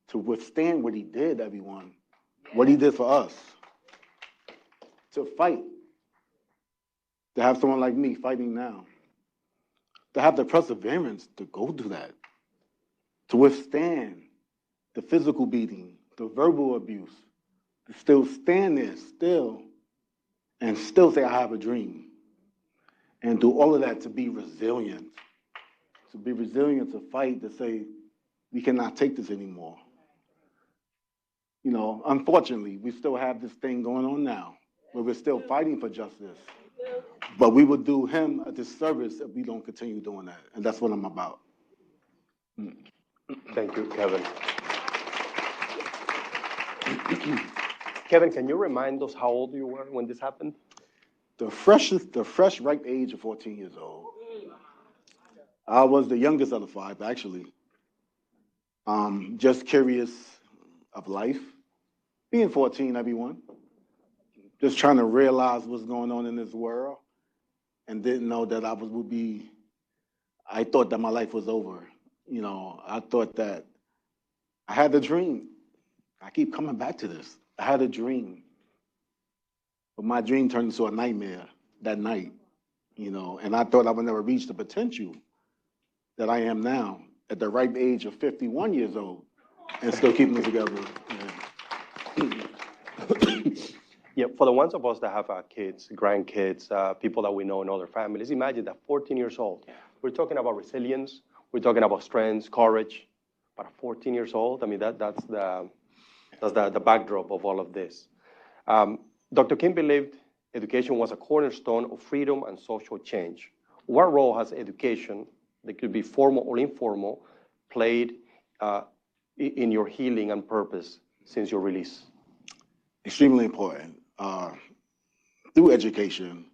to withstand what he did, everyone. What he did for us. To fight. To have someone like me fighting now. to have the perseverance to go through that, to withstand the physical beating, the verbal abuse, to still stand there still and still say, I have a dream. And do all of that to be resilient, to fight, to say, we cannot take this anymore. You know, unfortunately, we still have this thing going on now where we're still fighting for justice. But we would do him a disservice if we don't continue doing that. And that's what I'm about. Thank you, Kevin. Kevin, can you remind us how old you were when this happened? The fresh ripe age of 14 years old. I was the youngest of the five, actually. Just curious of life. Being 14, everyone. Just trying to realize what's going on in this world and didn't know that I thought that my life was over. You know, I thought that I had a dream. I keep coming back to this. I had a dream. But my dream turned into a nightmare that night, you know, and I thought I would never reach the potential that I am now at the ripe age of 51 years old and still keeping it together. Yeah, for the ones of us that have kids, grandkids, people that we know in other families, imagine that 14 years old. We're talking about resilience, we're talking about strength, courage, but at 14 years old, I mean, that's the backdrop of all of this. Dr. King believed education was a cornerstone of freedom and social change. What role has education, that could be formal or informal, played in your healing and purpose since your release? Extremely important. Through education,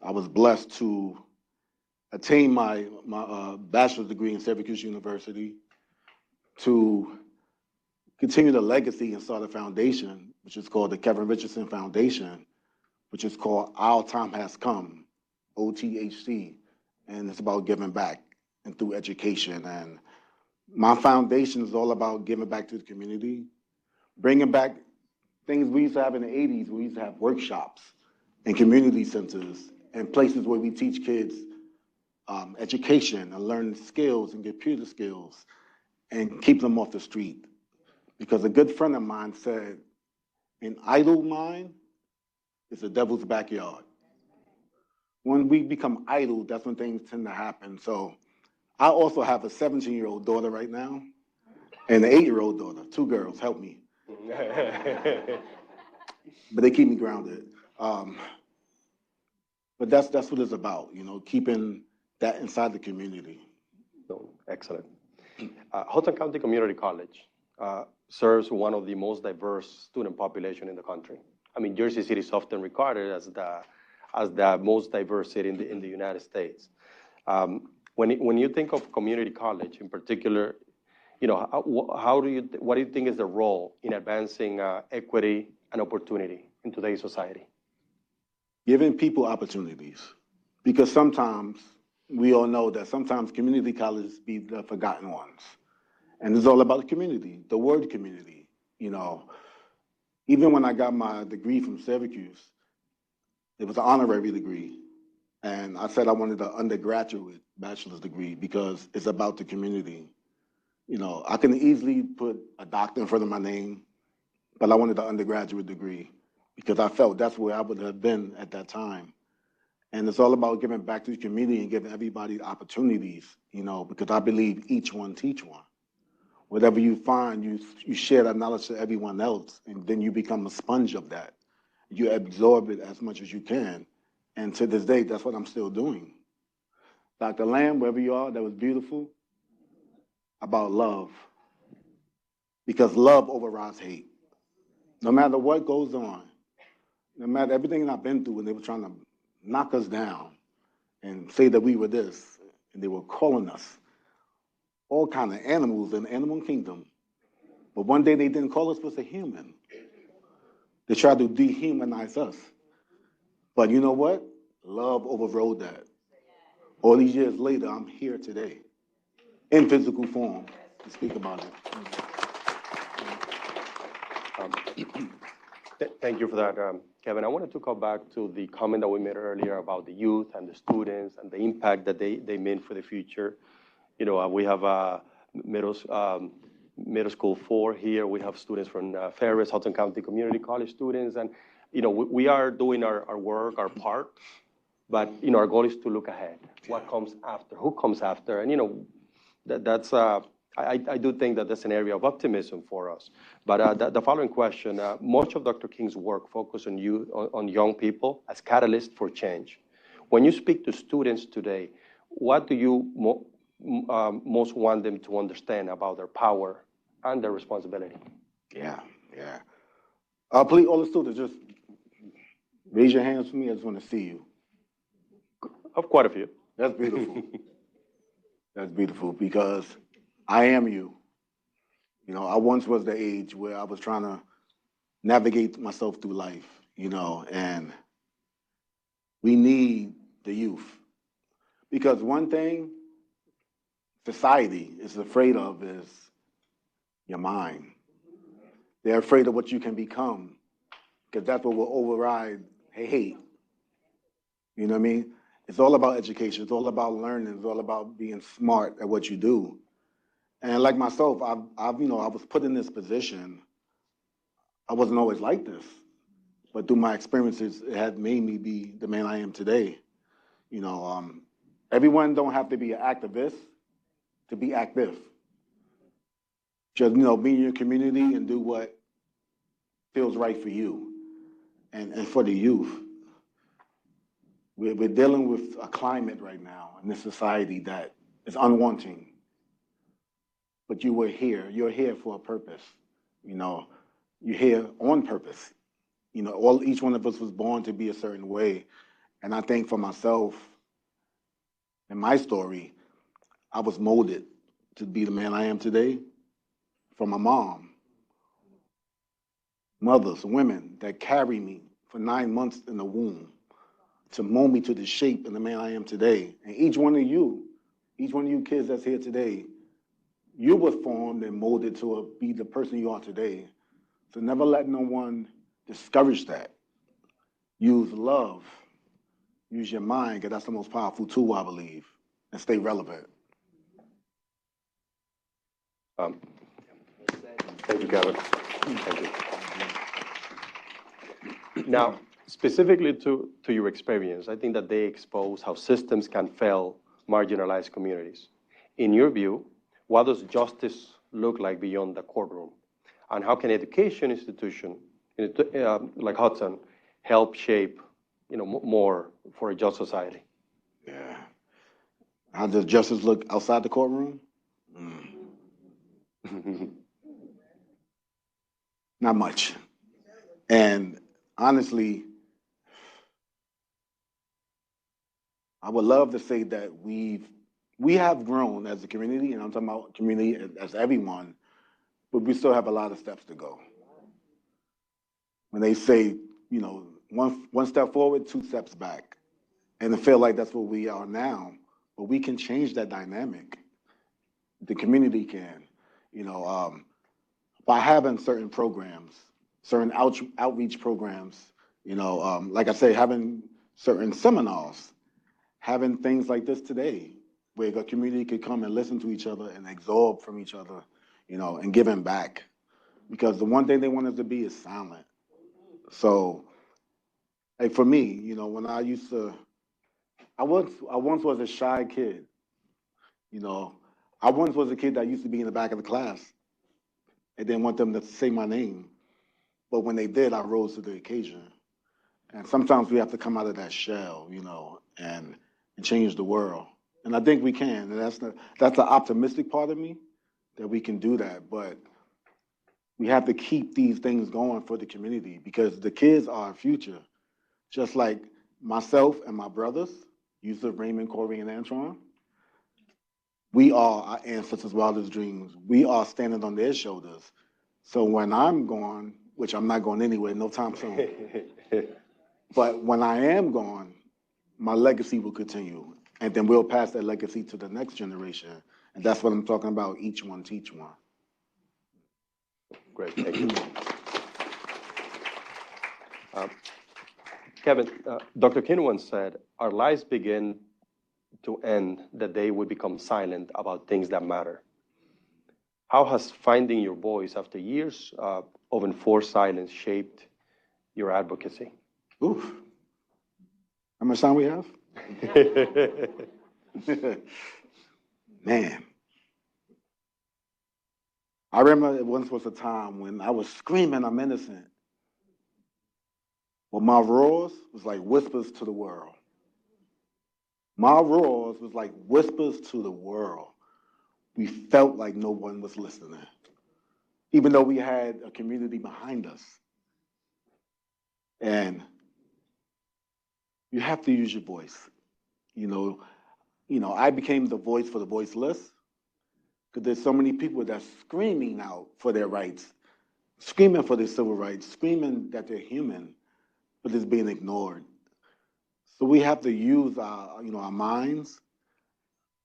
I was blessed to attain my bachelor's degree in Syracuse University, to continue the legacy and start a foundation, which is called the Kevin Richardson Foundation, which is called Our Time Has Come, OTHC, and it's about giving back and through education. And my foundation is all about giving back to the community, bringing back things we used to have in the 80s. We used to have workshops and community centers and places where we teach kids education and learn skills and computer skills and keep them off the street. Because a good friend of mine said, an idle mind is the devil's backyard. When we become idle, that's when things tend to happen. So I also have a 17-year-old daughter right now and an 8-year-old daughter, 2 girls, help me. But they keep me grounded. But that's what it's about, you know, keeping that inside the community. So, excellent. Hudson County Community College serves one of the most diverse student population in the country. I mean, Jersey City is often regarded as the most diverse city in the United States. When you think of community college in particular, you know, what do you think is the role in advancing equity and opportunity in today's society? Giving people opportunities, because sometimes we all know that sometimes community colleges be the forgotten ones. And it's all about the community, the word community. You know, even when I got my degree from Syracuse, it was an honorary degree. And I said I wanted an undergraduate bachelor's degree because it's about the community. You know, I can easily put a doctor in front of my name, but I wanted an undergraduate degree because I felt that's where I would have been at that time. And it's all about giving back to the community and giving everybody opportunities, you know, because I believe each one teach one. Whatever you find, you share that knowledge to everyone else, and then you become a sponge of that. You absorb it as much as you can. And to this day, that's what I'm still doing. Dr. Lamb, wherever you are, that was beautiful, about love. Because love overrides hate. No matter what goes on, no matter everything I've been through, and they were trying to knock us down and say that we were this, and they were calling us all kind of animals in the animal kingdom. But one day they didn't call us as a human. They tried to dehumanize us. But you know what? Love overrode that. All these years later, I'm here today in physical form to speak about it. Thank you for that, Kevin. I wanted to come back to the comment that we made earlier about the youth and the students and the impact that they mean for the future. You know, we have middle school 4 here. We have students from Ferris, Hudson County Community College students. And, you know, we are doing our work, our part. But, you know, our goal is to look ahead. What comes after? Who comes after? And, you know, I do think that that's an area of optimism for us. But the following question, much of Dr. King's work focuses on young people as catalysts for change. When you speak to students today, what do you most want them to understand about their power and their responsibility? Yeah. Please, all the students, just raise your hands for me. I just want to see you. Of quite a few. That's beautiful. That's beautiful because I am you. You know, I once was the age where I was trying to navigate myself through life, you know, and we need the youth. Because one thing society is afraid of is your mind. They're afraid of what you can become because that's what will override hate. You know what I mean? It's all about education. It's all about learning. It's all about being smart at what you do. And like myself, I've you know, I was put in this position. I wasn't always like this, but through my experiences, it had made me be the man I am today. You know, everyone don't have to be an activist to be active. Just, you know, be in your community and do what feels right for you and for the youth. We're dealing with a climate right now in this society that is unwanting. But you were here. You're here for a purpose. You know, you're here on purpose. You know, each one of us was born to be a certain way. And I think for myself, in my story, I was molded to be the man I am today from my mom. Mothers, women that carried me for 9 months in the womb to mold me to the shape and the man I am today. And each one of you kids that's here today, you were formed and molded to be the person you are today. So never let no one discourage that. Use love. Use your mind, because that's the most powerful tool, I believe, and stay relevant. Thank you, Kevin. Thank you. Now, specifically to your experience, I think that they expose how systems can fail marginalized communities. In your view, what does justice look like beyond the courtroom? And how can education institution like Hudson help shape, you know, more for a just society? Yeah. How does justice look outside the courtroom? Not much. And honestly, I would love to say that we have grown as a community, and I'm talking about community as everyone, but we still have a lot of steps to go. When they say, you know, one step forward, 2 steps back, and I feel like that's what we are now, but we can change that dynamic. The community can, you know, by having certain programs, certain outreach programs, you know, like I say, having certain seminars, having things like this today, where the community could come and listen to each other and absorb from each other, you know, and giving back. Because the one thing they want us to be is silent. So, like for me, you know, when I once was a shy kid. You know, I once was a kid that used to be in the back of the class and didn't want them to say my name. But when they did, I rose to the occasion. And sometimes we have to come out of that shell, you know, and change the world. And I think we can. And that's the optimistic part of me, that we can do that. But we have to keep these things going for the community, because the kids are our future. Just like myself and my brothers, Yusuf, Raymond, Corey, and Antron, we are our ancestors' wildest dreams. We are standing on their shoulders. So when I'm gone, which I'm not going anywhere, no time soon, but when I am gone, my legacy will continue. And then we'll pass that legacy to the next generation. And that's what I'm talking about, each one teach one. Great, thank you. Kevin, Dr. King once said, our lives begin to end the day we become silent about things that matter. How has finding your voice after years of enforced silence shaped your advocacy? Oof. How much time we have? Man. I remember it once was a time when I was screaming, I'm innocent. Well, my roars was like whispers to the world. My roars was like whispers to the world. We felt like no one was listening, even though we had a community behind us. And you have to use your voice. You know, I became the voice for the voiceless because there's so many people that's screaming out for their rights, screaming for their civil rights, screaming that they're human, but it's being ignored. So we have to use our minds,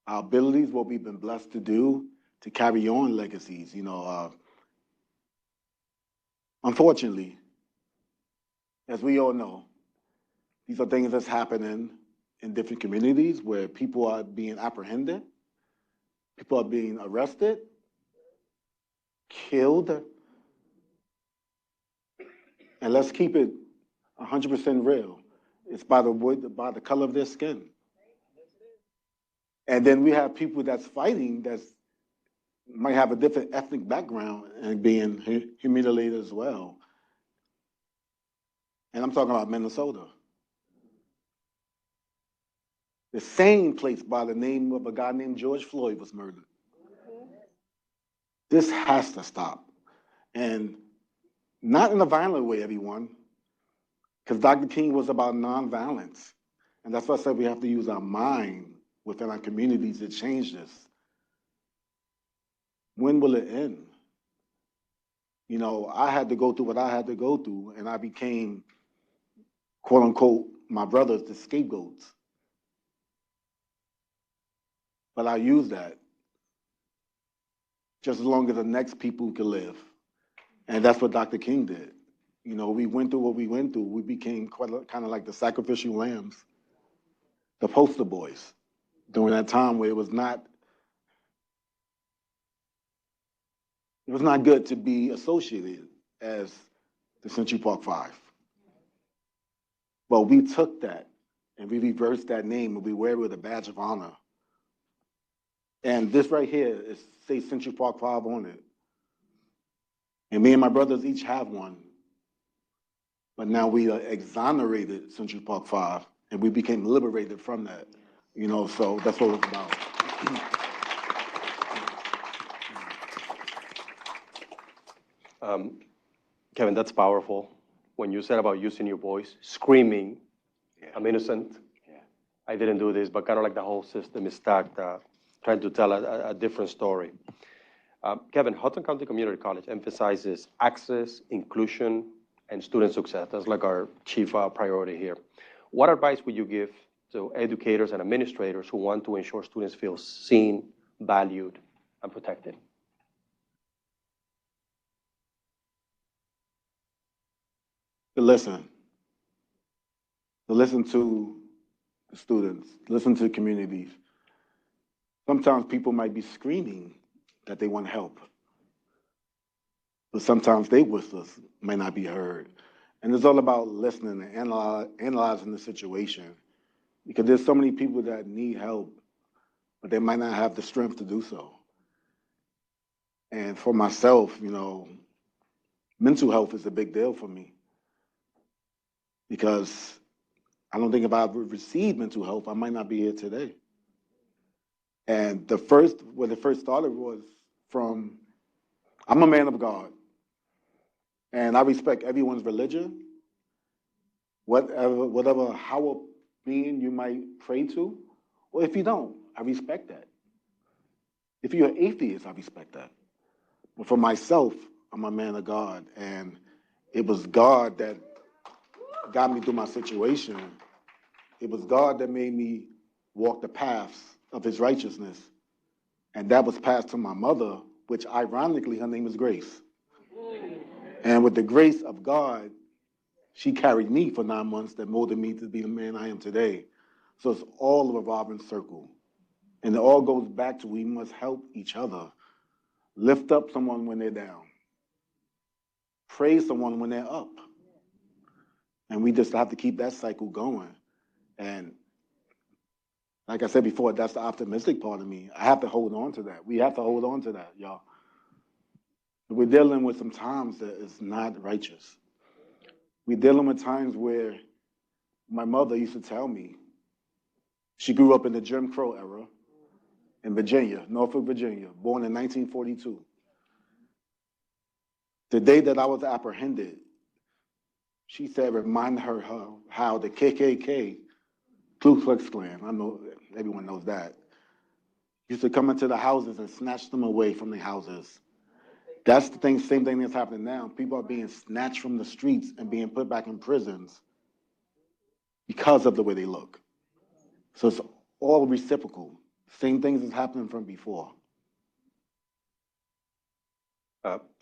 our abilities, what we've been blessed to do, to carry on legacies. Unfortunately, as we all know, these are things that's happening in different communities where people are being apprehended, people are being arrested, killed. And let's keep it 100% real. It's by the color of their skin. And then we have people that's fighting that might have a different ethnic background and being humiliated as well. And I'm talking about Minnesota. The same place by the name of a guy named George Floyd was murdered. This has to stop. And not in a violent way, everyone, because Dr. King was about nonviolence. And that's why I said we have to use our mind within our communities to change this. When will it end? I had to go through what I had to go through, and I became, quote unquote, my brothers, the scapegoats. But I use that just as long as the next people can live. And that's what Dr. King did. We went through what we went through. We became kind of like the sacrificial lambs, the poster boys, during that time where it was not good to be associated as the Century Park Five. But we took that and we reversed that name and we wear it with a badge of honor. And this right here is say Century Park 5 on it. And me and my brothers each have one. But now we are exonerated Century Park 5 and we became liberated from that. So that's what it's about. Kevin, that's powerful. When you said about using your voice, screaming, I'm innocent. I didn't do this, but kind of like the whole system is stacked, trying to tell a different story. Kevin, Hudson County Community College emphasizes access, inclusion, and student success. That's like our chief priority here. What advice would you give to educators and administrators who want to ensure students feel seen, valued, and protected? To listen to the students, listen to the communities. Sometimes people might be screaming that they want help, but sometimes their whistles may not be heard. And it's all about listening and analyzing the situation, because there's so many people that need help, but they might not have the strength to do so. And for myself, mental health is a big deal for me, because I don't think if I received mental health, I might not be here today. And where it first started was from, I'm a man of God, and I respect everyone's religion, whatever higher being you might pray to, or if you don't, I respect that. If you're an atheist, I respect that. But for myself, I'm a man of God, and it was God that got me through my situation. It was God that made me walk the paths of his righteousness. And that was passed to my mother, which ironically, her name is Grace. And with the grace of God, She carried me for 9 months that molded me to be the man I am today. So it's all a revolving circle. And it all goes back to we must help each other. Lift up someone when they're down. Praise someone when they're up. And we just have to keep that cycle going. And like I said before, that's the optimistic part of me. I have to hold on to that. We have to hold on to that, y'all. We're dealing with some times that is not righteous. We're dealing with times where my mother used to tell me, she grew up in the Jim Crow era in Virginia, Norfolk, Virginia, born in 1942. The day that I was apprehended, she said, remind her how the KKK, Ku Klux Klan, I know everyone knows that, used to come into the houses and snatch them away from the houses. That's the same thing that's happening now. People are being snatched from the streets and being put back in prisons because of the way they look. So it's all reciprocal. Same things is happening from before.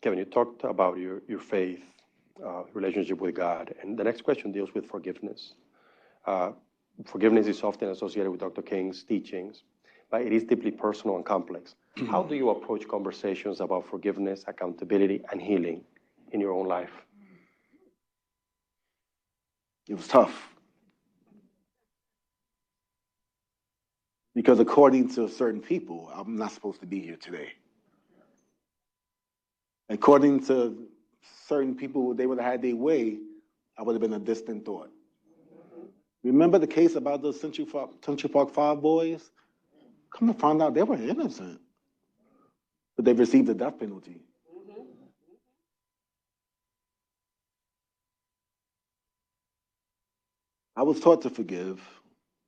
Kevin, you talked about your faith, relationship with God, and the next question deals with forgiveness. Forgiveness is often associated with Dr. King's teachings, but it is deeply personal and complex. How do you approach conversations about forgiveness, accountability, and healing in your own life? It was tough. Because according to certain people, I'm not supposed to be here today. According to certain people, they would have had their way, I would have been a distant thought. Remember the case about the Central Park 5 boys? Come to find out they were innocent, but they received the death penalty. I was taught to forgive,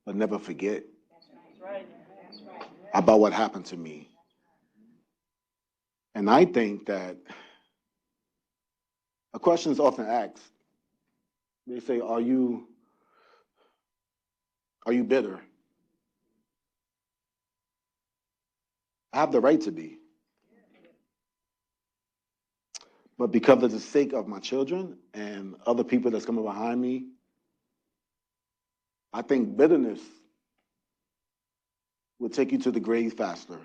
but never forget about what happened to me. And I think that a question is often asked. They say, are you bitter? I have the right to be. But because of the sake of my children and other people that's coming behind me, I think bitterness will take you to the grave faster.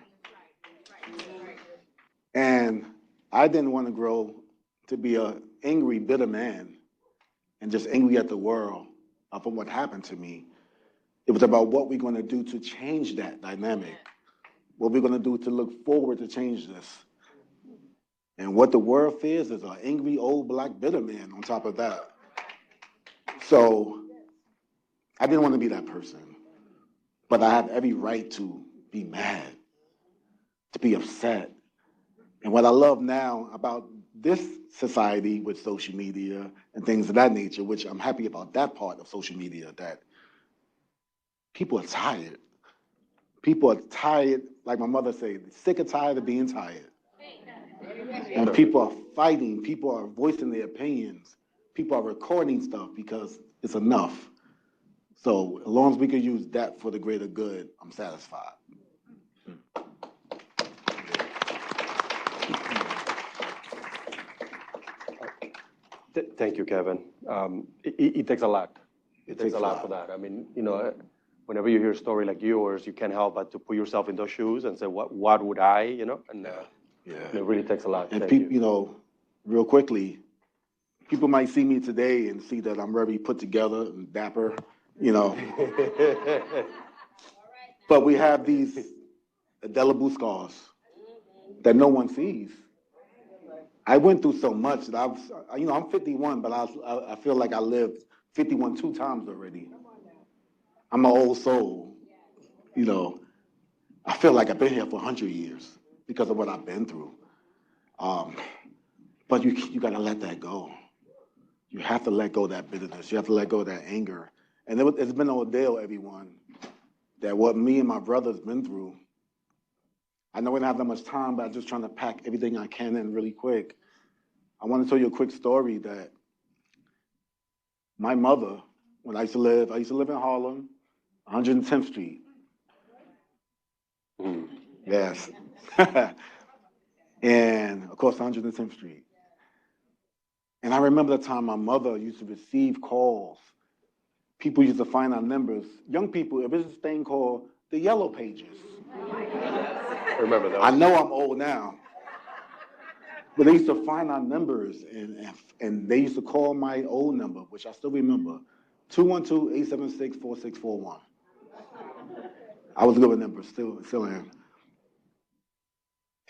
And I didn't want to grow to be an angry, bitter man and just angry at the world from what happened to me. It was about what we're going to do to change that dynamic, what we're going to do to look forward to change this. And what the world fears is an angry, old, black, bitter man on top of that. So I didn't want to be that person, but I have every right to be mad, to be upset. And what I love now about this society with social media and things of that nature, which I'm happy about that part of social media, that people are tired. People are tired, like my mother said, sick and tired of being tired. And people are fighting, people are voicing their opinions, people are recording stuff because it's enough. So as long as we can use that for the greater good, I'm satisfied. Thank you, Kevin. It takes a lot. It takes a lot for that. I mean, whenever you hear a story like yours, you can't help but to put yourself in those shoes and say, what would I, And it really takes a lot. And Thank people, real quickly, people might see me today and see that I'm very put together and dapper, But we have these indelible scars that no one sees. I went through so much that I'm 51, but I feel like I lived 51 2 times already. I'm an old soul, I feel like I've been here for 100 years because of what I've been through. But you gotta let that go. You have to let go of that bitterness. You have to let go of that anger. And it's been an ordeal, everyone, that what me and my brother's been through. I know we don't have that much time, but I'm just trying to pack everything I can in really quick. I want to tell you a quick story that my mother, when I used to live in Harlem, 110th Street. Yes. And of course, 110th Street. And I remember the time my mother used to receive calls. People used to find our numbers. Young people, it was this thing called the Yellow Pages. I remember those. I know I'm old now. But they used to find our numbers, and they used to call my old number, which I still remember, 212-876-4641. I was good with numbers, still am.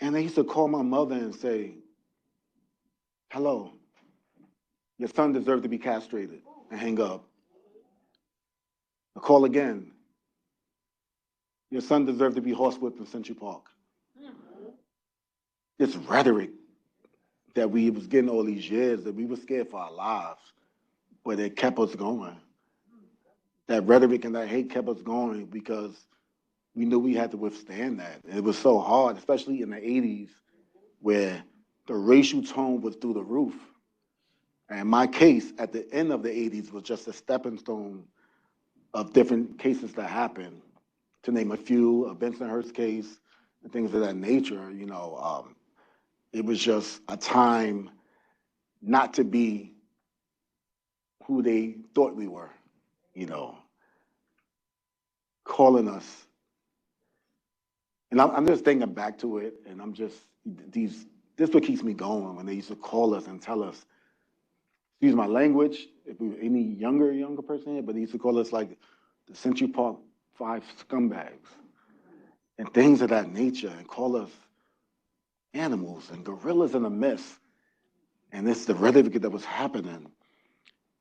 And they used to call my mother and say, hello, your son deserves to be castrated, and hang up. I call again. Your son deserves to be horsewhipped in Central Park. This rhetoric that we was getting all these years, that we were scared for our lives, but it kept us going. That rhetoric and that hate kept us going because we knew we had to withstand that. And it was so hard, especially in the 80s, where the racial tone was through the roof. And my case at the end of the 80s was just a stepping stone of different cases that happened. To name a few, a Bensonhurst case, and things of that nature, it was just a time not to be who they thought we were, calling us. And I'm just thinking back to it, and this is what keeps me going when they used to call us and tell us, excuse my language, if we were any younger person here, but they used to call us like the Central Park 5 scumbags and things of that nature, and call us animals and gorillas in a mess. And it's the rhetoric that was happening.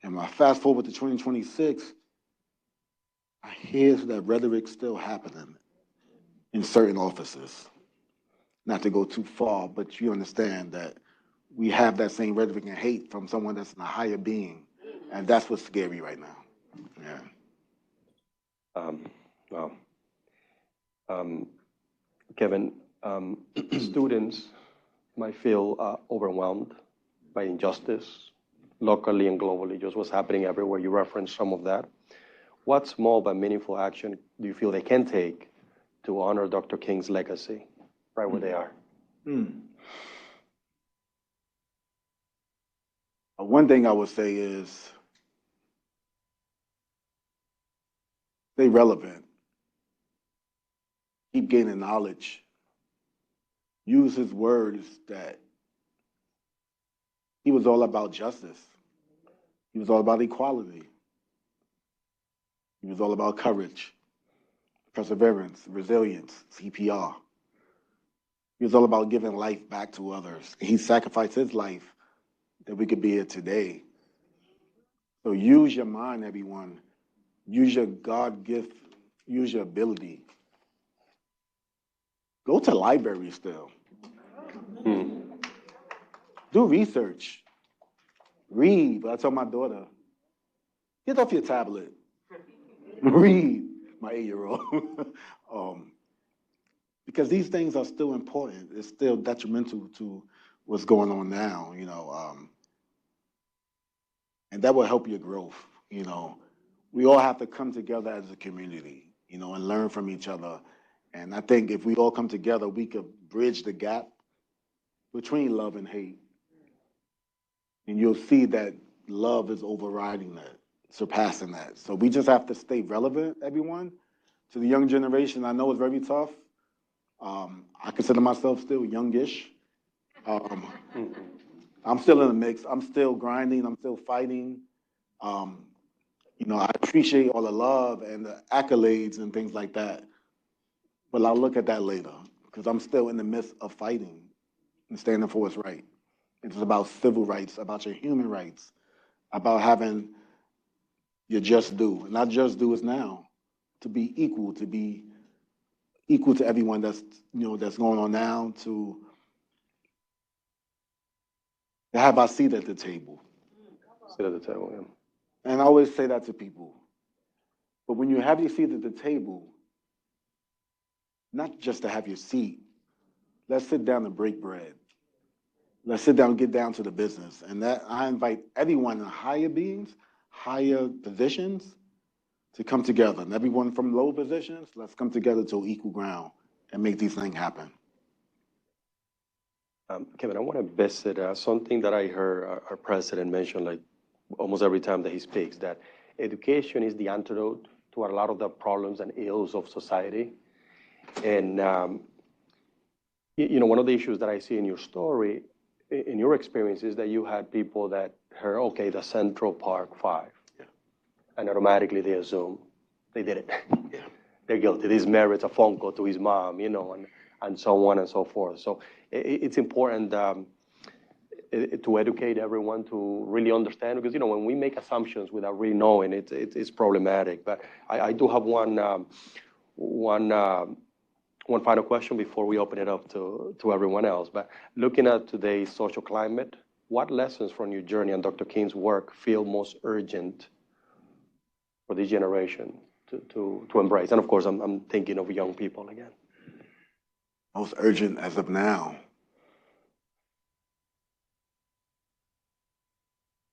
And when I fast forward to 2026, I hear that rhetoric still happening in certain offices. Not to go too far, but you understand that we have that same rhetoric and hate from someone that's in a higher being. And that's what's scary right now. Yeah. Well, Kevin, students might feel overwhelmed by injustice locally and globally, just what's happening everywhere. You referenced some of that. What small but meaningful action do you feel they can take to honor Dr. King's legacy right where they are? One thing I would say is stay relevant. Keep gaining knowledge. Use his words that he was all about justice. He was all about equality. He was all about courage, perseverance, resilience, CPR. He was all about giving life back to others. He sacrificed his life that we could be here today. So use your mind, everyone. Use your God gift. Use your ability. Go to libraries still. Do research. Read. But I tell my daughter, get off your tablet. Read, my 8-year-old. Because these things are still important. It's still detrimental to what's going on now, and that will help your growth. We all have to come together as a community, and learn from each other. And I think if we all come together, we could bridge the gap between love and hate. And you'll see that love is overriding that, surpassing that. So we just have to stay relevant, everyone. To the young generation, I know it's very tough. I consider myself still youngish. I'm still in the mix. I'm still grinding. I'm still fighting. I appreciate all the love and the accolades and things like that. But I'll look at that later because I'm still in the midst of fighting and standing for what's right. It's about civil rights, about your human rights, about having your just due. And not just due is now, to be equal to everyone that's going on now, to have our seat at the table. Sit at the table, yeah. And I always say that to people. But when you have your seat at the table, not just to have your seat, let's sit down and break bread. Let's sit down and get down to the business. And that I invite everyone in higher beings, higher positions, to come together. And everyone from low positions, let's come together to equal ground and make these things happen. Kevin, I want to visit something that I heard our president mention like almost every time that he speaks, that education is the antidote to a lot of the problems and ills of society. And, one of the issues that I see in your story, in your experience, is that you had people that heard, okay, the Central Park 5, and automatically they assume they did it. They're guilty. This merits a phone call to his mom, and so on and so forth. So it's important to educate everyone to really understand, because when we make assumptions without really knowing, it's problematic. But I do have one final question before we open it up to everyone else. But looking at today's social climate, what lessons from your journey and Dr. King's work feel most urgent for this generation to embrace? And of course, I'm thinking of young people again. Most urgent as of now.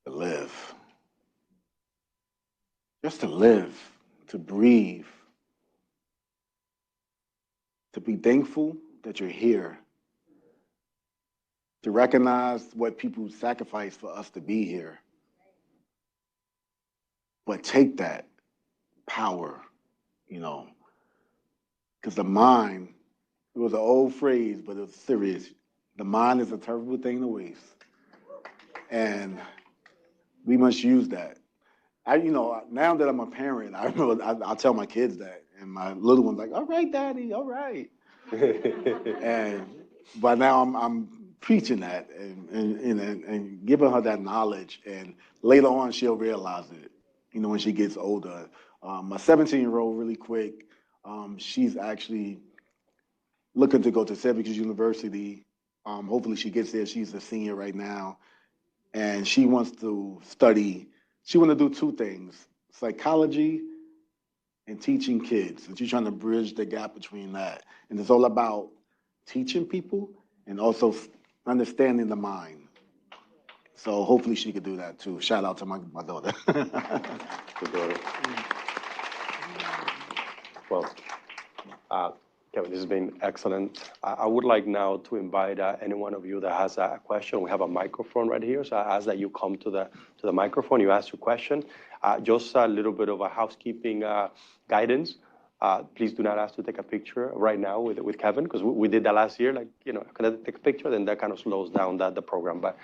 To live. Just to live, to breathe, to be thankful that you're here, to recognize what people sacrificed for us to be here. But take that power, because the mind, it was an old phrase, but it was serious. The mind is a terrible thing to waste. And we must use that. Now that I'm a parent, I remember I tell my kids that, and my little one's like, "All right, Daddy, all right." But now I'm preaching that and giving her that knowledge, and later on she'll realize it. When she gets older. My 17-year-old, really quick, she's actually looking to go to Syracuse University. Hopefully she gets there. She's a senior right now. And she wants to study, she wants to do two things, psychology and teaching kids. And she's trying to bridge the gap between that. And it's all about teaching people and also understanding the mind. So hopefully she could do that too. Shout out to my daughter. Good daughter. Well, Kevin, this has been excellent. I would like now to invite any one of you that has a question. We have a microphone right here, so I ask that you come to the microphone, you ask your question. Just a little bit of a housekeeping guidance. Please do not ask to take a picture right now with Kevin, because we did that last year, can I take a picture? Then that kind of slows down the program. But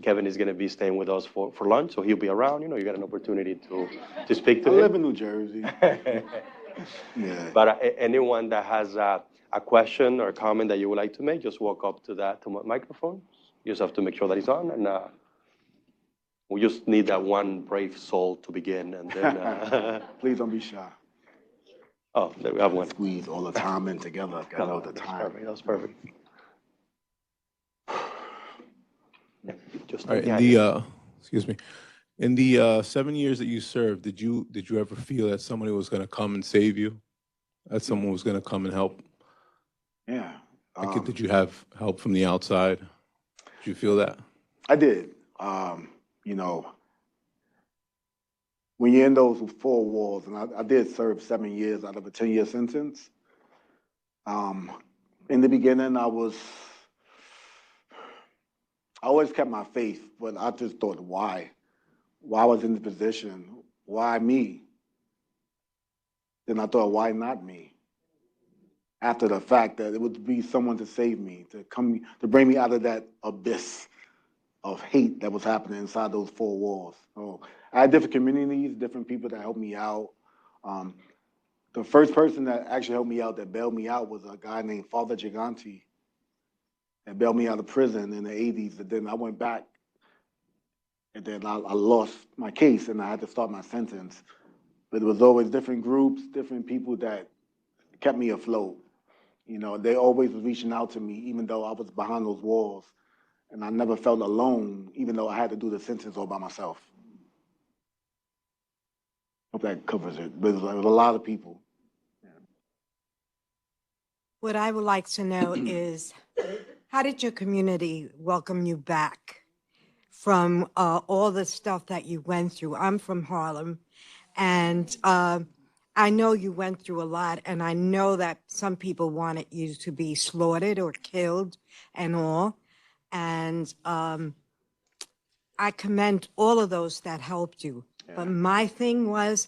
Kevin is going to be staying with us for lunch, so he'll be around. You get an opportunity to speak to him. I live in New Jersey. Yeah. But anyone that has a question or a comment that you would like to make, just walk up to the microphone. You just have to make sure that it's on, and we just need that one brave soul to begin, and then. Please don't be shy. Oh, there we have one. Squeeze all the time in together. Got all the time. That was perfect. All right, excuse me. In the 7 years that you served, did you ever feel that somebody was going to come and save you? That someone was going to come and help? Yeah. Did you have help from the outside? Did you feel that? I did. When you're in those four walls, and I did serve 7 years out of a 10-year sentence. In the beginning, I always kept my faith, but I just thought, why? Why I was in the position? Why me? Then I thought, why not me? After the fact that it would be someone to save me, to bring me out of that abyss of hate that was happening inside those four walls. So I had different communities, different people that helped me out. The first person that actually helped me out, that bailed me out, was a guy named Father Gigante, that bailed me out of prison in the 80s. And then I went back, and then I lost my case, and I had to start my sentence. But it was always different groups, different people that kept me afloat. They always was reaching out to me, even though I was behind those walls. And I never felt alone, even though I had to do the sentence all by myself. Hope that covers it. But it was a lot of people. Yeah. What I would like to know is, how did your community welcome you back from all the stuff that you went through? I'm from Harlem, and I know you went through a lot, and I know that some people wanted you to be slaughtered or killed and all. And I commend all of those that helped you. But my thing was,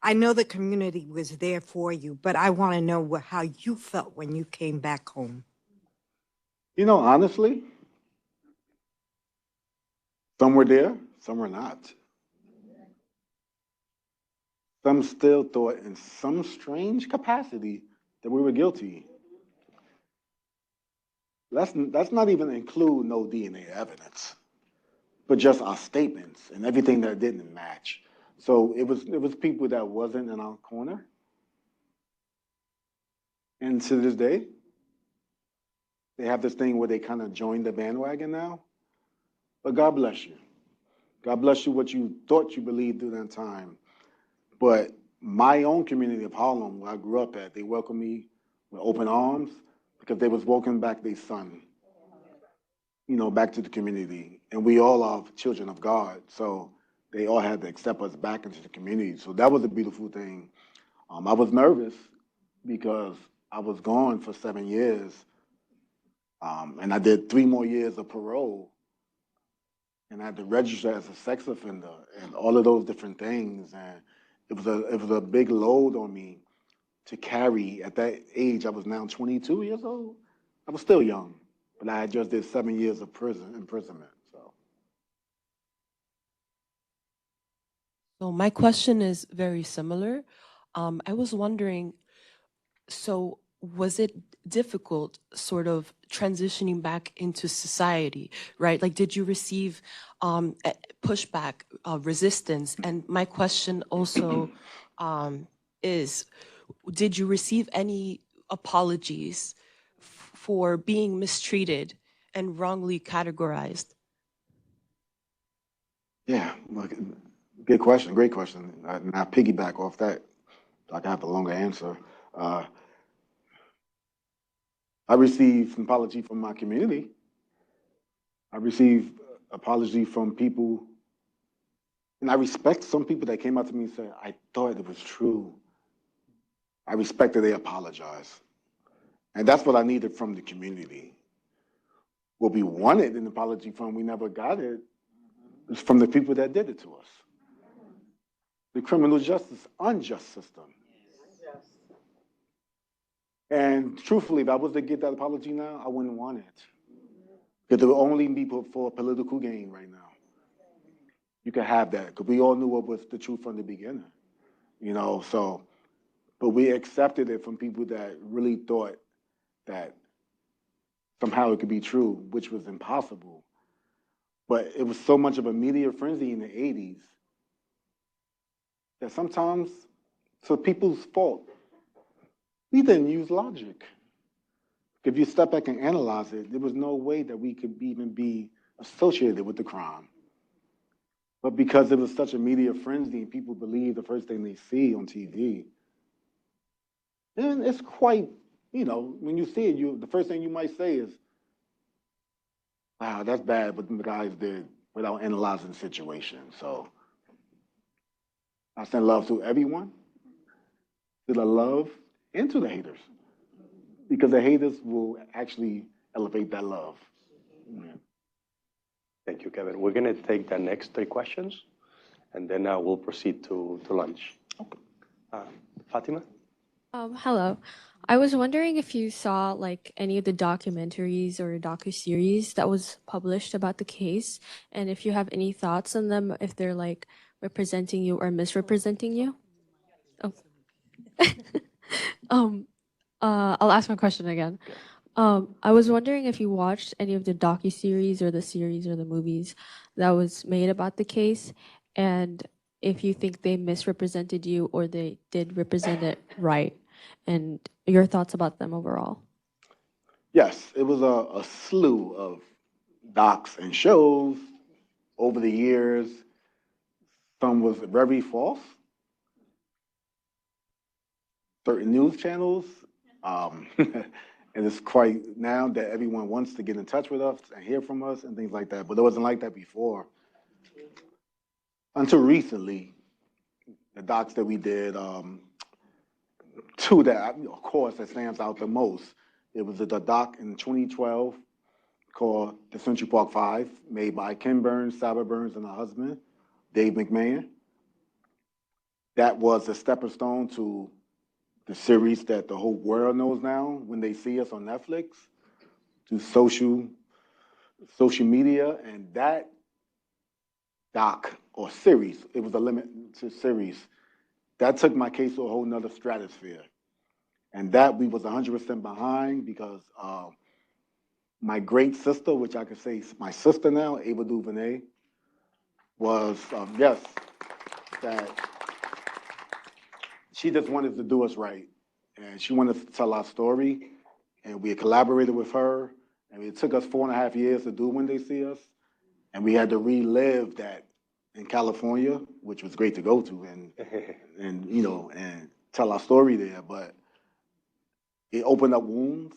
I know the community was there for you, but I want to know how you felt when you came back home. You know, honestly, some were there, some were not. Some still thought in some strange capacity that we were guilty. That's not even include no DNA evidence, but just our statements and everything that didn't match. So it was people that wasn't in our corner. And to this day, they have this thing where they kind of join the bandwagon now. But God bless you. God bless you what you thought you believed through that time. But my own community of Harlem, where I grew up at, they welcomed me with open arms because they was welcoming back their son, you know, back to the community. And we all are children of God. So they all had to accept us back into the community. So that was a beautiful thing. I was nervous because I was gone for 7 years. And I did 3 more years of parole. And I had to register as a sex offender and all of those different things. And it was a big load on me to carry. At that age, I was now 22 years old. I was still young, but I had just did 7 years of imprisonment. So my question is very similar. I was wondering, so was it difficult sort of transitioning back into society, right? Like, did you receive pushback, resistance? And my question also is, did you receive any apologies for being mistreated and wrongly categorized? Yeah, look, good question, great question. And I piggyback off that, so I can have a longer answer. I received an apology from my community. I received apology from people, and I respect some people that came out to me and said, I thought it was true. I respect that they apologize. And that's what I needed from the community. What we wanted an apology from, we never got it, is from the people that did it to us. The criminal justice, unjust system. And truthfully, if I was to get that apology now, I wouldn't want it. Because it would only be for political gain right now. You could have that, because we all knew what was the truth from the beginning. You know, so, but we accepted it from people that really thought that somehow it could be true, which was impossible. But it was so much of a media frenzy in the 80s that sometimes, to people's fault, we didn't use logic. If you step back and analyze it, there was no way that we could even be associated with the crime. But because it was such a media frenzy and people believe the first thing they see on TV, then it's quite, you know, when you see it, the first thing you might say is, wow, that's bad, but the guys did without analyzing the situation. So I send love to everyone, to the love and to the haters, because the haters will actually elevate that love. Yeah. Thank you, Kevin. We're going to take the next 3 questions, and then we'll proceed to lunch. Okay. Fatima? Hello. I was wondering if you saw like any of the documentaries or docuseries that was published about the case, and if you have any thoughts on them, if they're like representing you or misrepresenting you. Oh. I'll ask my question again. I was wondering if you watched any of the docuseries or the series or the movies that was made about the case, and if you think they misrepresented you or they did represent it right, and your thoughts about them overall. Yes, it was a slew of docs and shows over the years. Some was very false. Certain news channels. And it's quite now that everyone wants to get in touch with us and hear from us and things like that. But it wasn't like that before. Until recently, the docs that we did, 2 that, of course, that stands out the most. It was the doc in 2012 called The Central Park Five, made by Ken Burns, Saba Burns, and her husband, Dave McMahon. That was a stepping stone to the series that the whole world knows now when they see us on Netflix, through social media, and that doc or series, it was a limited series, that took my case to a whole nother stratosphere. And that we was 100% behind because my great sister, which I could say is my sister now, Ava DuVernay, was, yes, that she just wanted to do us right. And she wanted to tell our story. And we collaborated with her. And it took us 4.5 years to do When They See Us. And we had to relive that in California, which was great to go to and you know, and tell our story there. But it opened up wounds.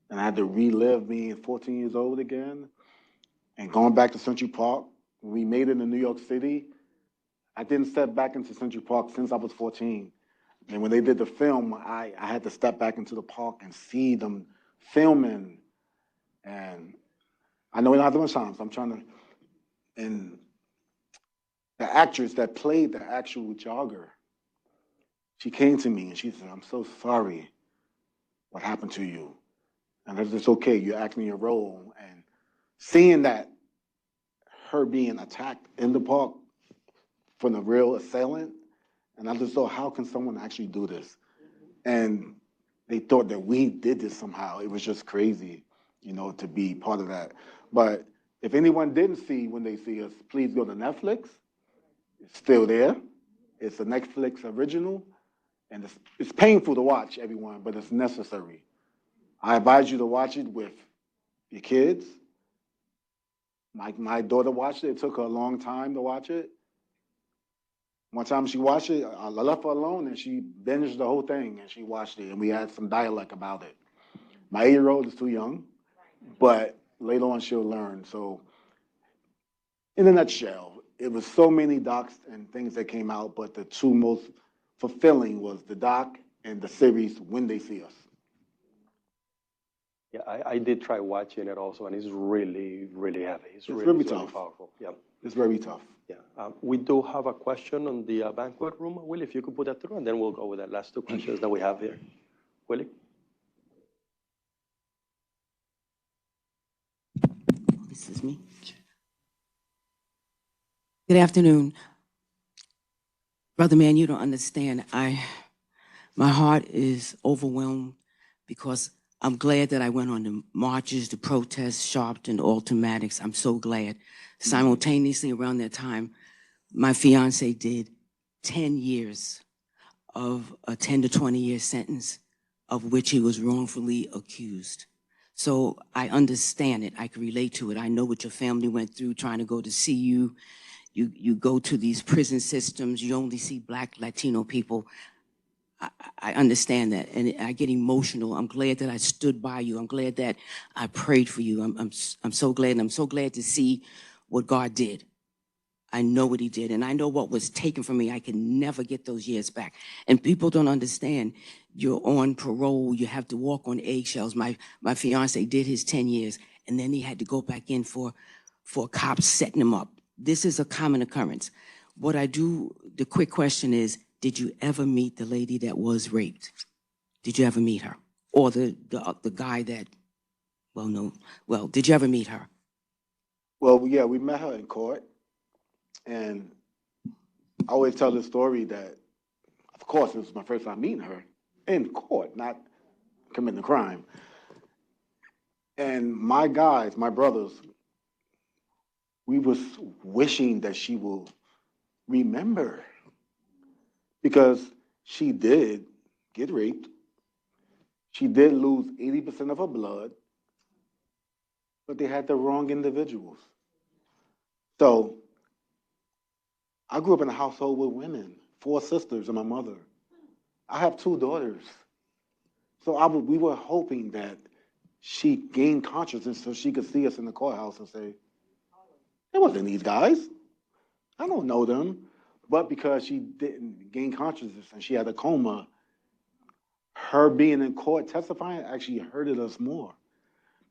And I had to relive being 14 years old again. And going back to Central Park, when we made it in New York City, I didn't step back into Central Park since I was 14. And when they did the film, I had to step back into the park and see them filming. And I know we don't have that much time, so I'm trying to, and the actress that played the actual jogger, she came to me and she said, "I'm so sorry what happened to you." And I said, "It's okay, you're acting your role." And seeing that, her being attacked in the park from the real assailant, and I just thought, how can someone actually do this? And they thought that we did this somehow. It was just crazy, you know, to be part of that. But if anyone didn't see When They See Us, please go to Netflix. It's still there. It's a Netflix original, and it's painful to watch, everyone, but it's necessary. I advise you to watch it with your kids. My daughter watched it. It took her a long time to watch it. One time she watched it, I left her alone, and she binged the whole thing, and she watched it, and we had some dialect about it. My 8-year-old is too young, but later on she'll learn. So in a nutshell, it was so many docs and things that came out, but the two most fulfilling was the doc and the series When They See Us. Yeah, I did try watching it also, and it's really, really heavy. It's really, very really tough. powerful. Yeah. It's very tough. Yeah. We do have a question on the banquet room. Will, if you could put that through, and then we'll go with the last two questions that we have here. Willie? This is me. Good afternoon. Brother man, you don't understand. My heart is overwhelmed because I'm glad that I went on the marches, the protests, Sharpton, Automatics. I'm so glad. Simultaneously around that time, my fiance did 10 years of a 10 to 20 year sentence of which he was wrongfully accused. So I understand it. I can relate to it. I know what your family went through trying to go to see you. You go to these prison systems. You only see Black, Latino people. I understand that, and I get emotional. I'm glad that I stood by you. I'm glad that I prayed for you. I'm so glad, and I'm so glad to see what God did. I know what he did, and I know what was taken from me. I can never get those years back. And people don't understand. You're on parole. You have to walk on eggshells. My fiance did his 10 years, and then he had to go back in for cops setting him up. This is a common occurrence. What I do, the quick question is, did you ever meet the lady that was raped? Did you ever meet her? Or the guy that, did you ever meet her? Well, yeah, we met her in court. And I always tell the story that, of course, it was my first time meeting her in court, not committing a crime. And my guys, my brothers, we was wishing that she will remember, because she did get raped. She did lose 80% of her blood, but they had the wrong individuals. So I grew up in a household with women, 4 sisters and my mother. I have 2 daughters. So we were hoping that she gained consciousness so she could see us in the courthouse and say, it wasn't these guys. I don't know them. But because she didn't gain consciousness and she had a coma, her being in court testifying actually hurted us more.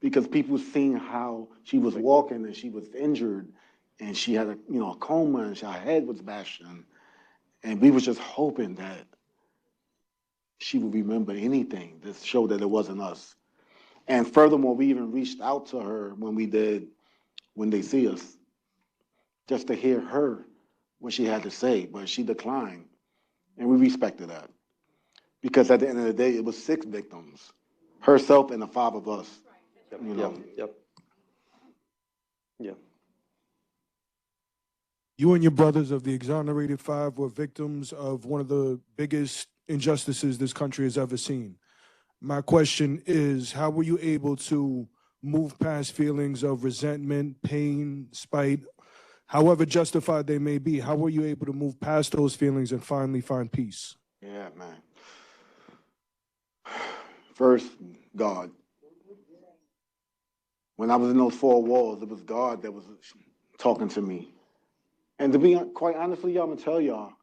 because people seen how she was walking and she was injured and she had a coma and her head was bashed in. And we was just hoping that she would remember anything to show that it wasn't us. And furthermore, we even reached out to her when they see us, just to hear her, what she had to say, but she declined. And we respected that. Because at the end of the day, it was 6 victims, herself and the 5 of us. Yep. You and your brothers of the Exonerated 5 were victims of one of the biggest injustices this country has ever seen. My question is, how were you able to move past feelings of resentment, pain, spite, however justified they may be? How were you able to move past those feelings and finally find peace? Yeah, man. First, God. When I was in those 4 walls, it was God that was talking to me. And to be quite honest with y'all, I'm going to tell y'all,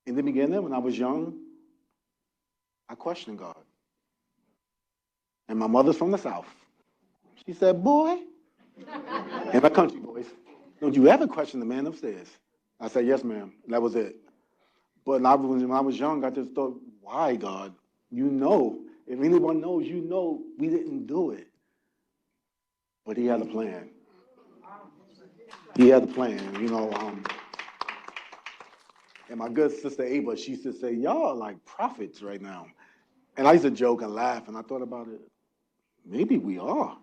in the beginning, when I was young, I questioned God. And my mother's from the South. She said, boy, in my country voice, don't you ever question the man upstairs. I said, yes, ma'am. That was it. But when I was young, I just thought, why, God? You know, if anyone knows, you know we didn't do it. But he had a plan. He had a plan, and my good sister Ava, she used to say, y'all are like prophets right now. And I used to joke and laugh, and I thought about it. Maybe we are.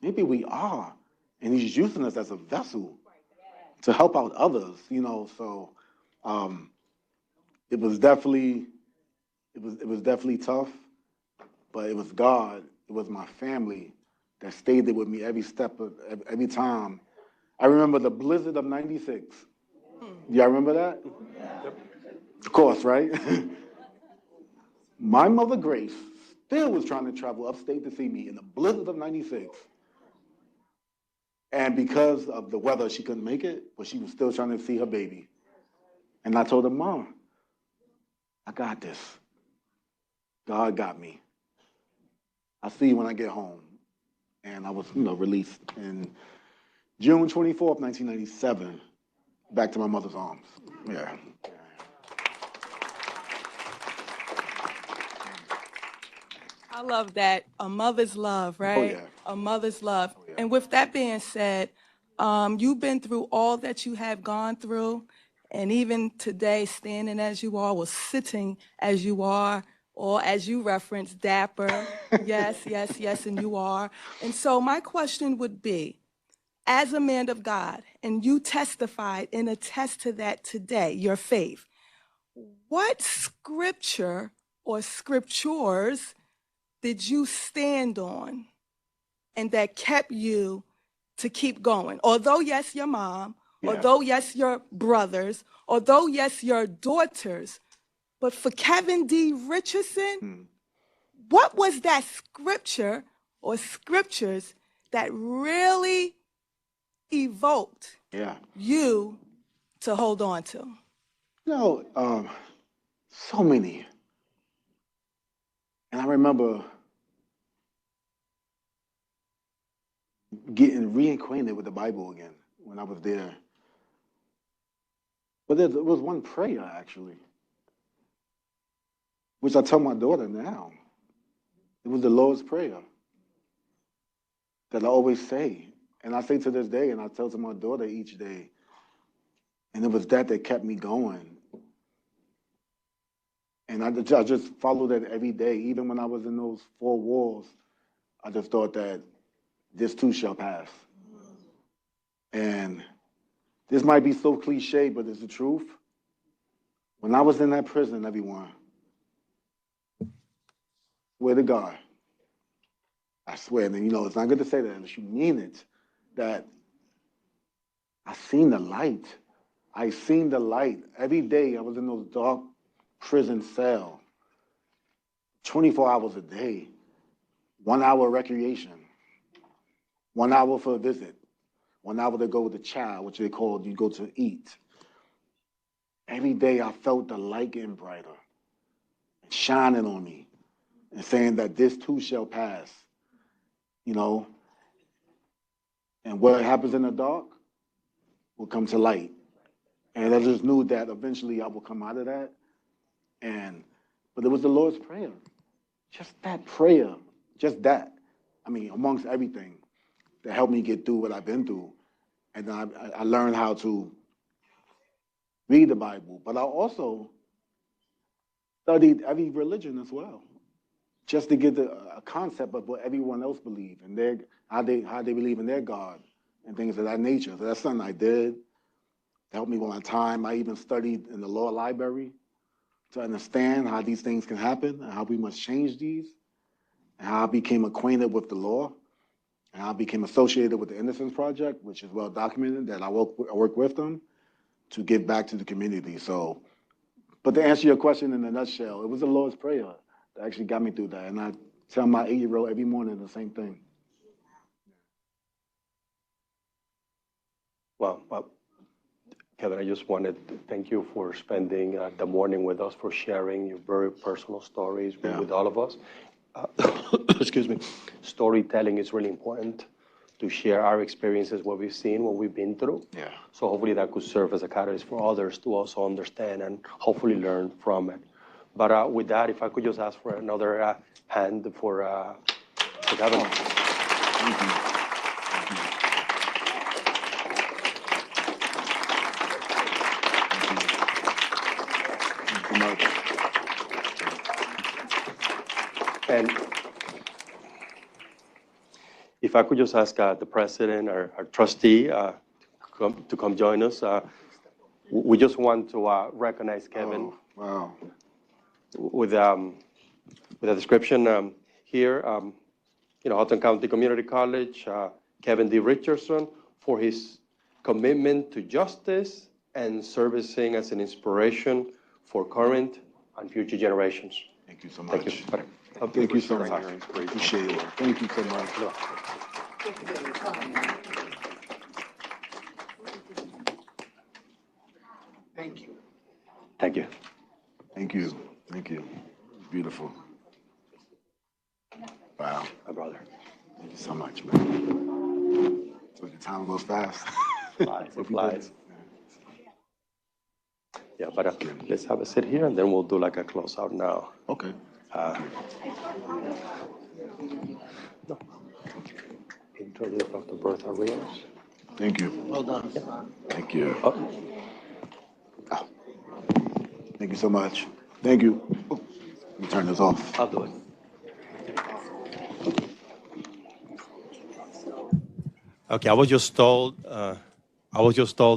Maybe we are. And he's using us as a vessel to help out others, so it was definitely tough, but it was God, it was my family that stayed there with me every step of every time. I remember the blizzard of '96. Y'all remember that? Of course, right? My mother Grace still was trying to travel upstate to see me in the blizzard of '96. And because of the weather, she couldn't make it, but she was still trying to see her baby. And I told her, Mom, I got this. God got me. I'll see you when I get home. And I was, released in June 24th, 1997, back to my mother's arms. Yeah. I love that. A mother's love, right? Oh, yeah. A mother's love. Oh, yeah. And with that being said, you've been through all that you have gone through. And even today, standing as you are, or sitting as you are, or as you referenced, dapper. Yes, yes, yes, and you are. And so my question would be, as a man of God, and you testified and attest to that today, your faith, what scripture or scriptures did you stand on and that kept you to keep going? Although, yes, your mom, although, yes, your brothers, although, yes, your daughters, but for Kevin D. Richardson, what was that scripture or scriptures that really evoked you to hold on to? So many. And I remember getting reacquainted with the Bible again when I was there. But there was one prayer, actually, which I tell my daughter now. It was the Lord's Prayer that I always say. And I say to this day, and I tell to my daughter each day. And it was that kept me going. And I just followed that every day. Even when I was in those 4 walls, I just thought that this too shall pass. And this might be so cliche, but it's the truth. When I was in that prison, everyone, swear to God, I swear, and it's not good to say that unless you mean it, that I seen the light. I seen the light. Every day I was in those dark prison cells, 24 hours a day, 1 hour recreation, 1 hour for a visit, 1 hour to go with the child, which they called you go to eat. Every day I felt the light getting brighter and shining on me and saying that this too shall pass. you know, and what happens in the dark will come to light. And I just knew that eventually I would come out of that. But it was the Lord's Prayer. Just that prayer, just that. I mean, amongst everything that helped me get through what I've been through. And I learned how to read the Bible, but I also studied every religion as well, just to get a concept of what everyone else believes and how they believe in their God and things of that nature. So that's something I did to help me with my time. I even studied in the law library to understand how these things can happen and how we must change these, and how I became acquainted with the law, and how I became associated with the Innocence Project, which is well documented that I work with them to give back to the community. So, but to answer your question in a nutshell, it was the Lord's Prayer that actually got me through that. And I tell my 8-year-old every morning the same thing. Well, Kevin, I just wanted to thank you for spending the morning with us, for sharing your very personal stories with all of us. Excuse me. Storytelling is really important, to share our experiences, what we've seen, what we've been through. Yeah. So hopefully that could serve as a catalyst for others to also understand and hopefully learn from it. But with that, if I could just ask for another hand for Kevin. Thank you. And if I could just ask the president or our trustee to come join us. We just want to recognize Kevin. Oh, wow. With a description here, Hudson County Community College, Kevin D. Richardson, for his commitment to justice and servicing as an inspiration for current and future generations. Thank you so much. Thank you. Thank you so much. Appreciate it. Thank you so much. Thank you. Thank you. Thank you. Thank you. Beautiful. Wow. My brother. Thank you so much, man. So the time goes fast. It flies. Yeah, but let's have a sit here, and then we'll do like a closeout now. Okay. No. Introduce Dr. Bertha Rios. Thank you. Well done. Thank you. Thank you so much. Thank you. Oh, let me turn this off. I'll do it. Okay, I was just told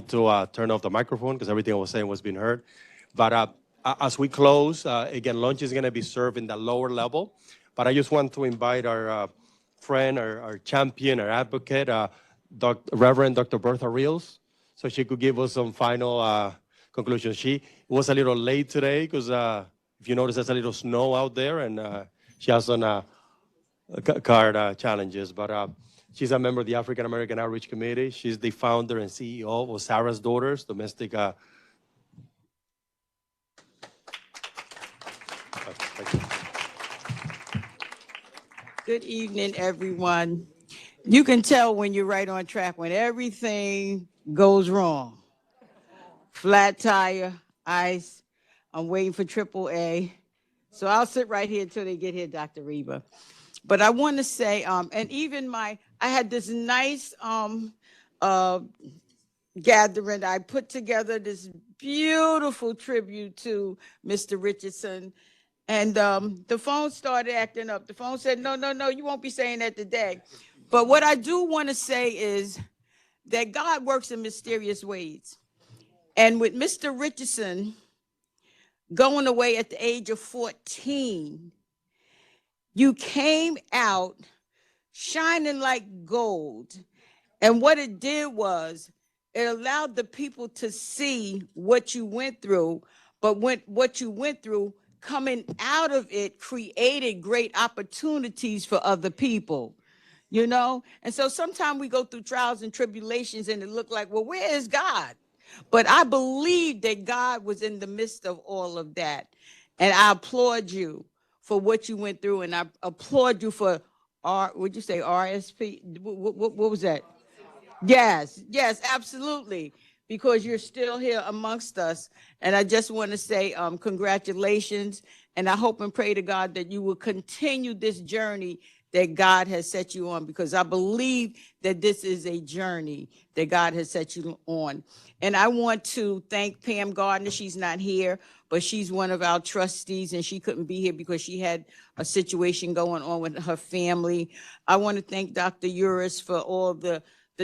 to turn off the microphone because everything I was saying was being heard. But as we close, again, lunch is going to be served in the lower level. But I just want to invite our friend, our champion, our advocate, Reverend Dr. Bertha Rios, so she could give us some final conclusions. She was a little late today because if you notice, there's a little snow out there, and she has some card challenges. But she's a member of the African American Outreach Committee. She's the founder and CEO of Sarah's Daughters, domestic. Good evening, everyone. You can tell when you're right on track when everything goes wrong. Flat tire, ice. I'm waiting for AAA. So I'll sit right here until they get here, Dr. Reba. But I want to say, and even I had this nice gathering. I put together this beautiful tribute to Mr. Richardson. And the phone started acting up. The phone said, no, you won't be saying that today. But what I do want to say is that God works in mysterious ways. And with Mr. Richardson going away at the age of 14, you came out shining like gold. And what it did was it allowed the people to see what you went through, but what you went through, coming out of it, created great opportunities for other people, And so sometimes we go through trials and tribulations and it look like, well, where is God? But I believe that God was in the midst of all of that. And I applaud you for what you went through, and I applaud you for Would you say RSP? What was that? Yes, yes, absolutely. Because you're still here amongst us. And I just want to say congratulations. And I hope and pray to God that you will continue this journey that God has set you on, because I believe that this is a journey that God has set you on. And I want to thank Pam Gardner. She's not here, but she's one of our trustees, and she couldn't be here because she had a situation going on with her family. I want to thank Dr. Uris for all the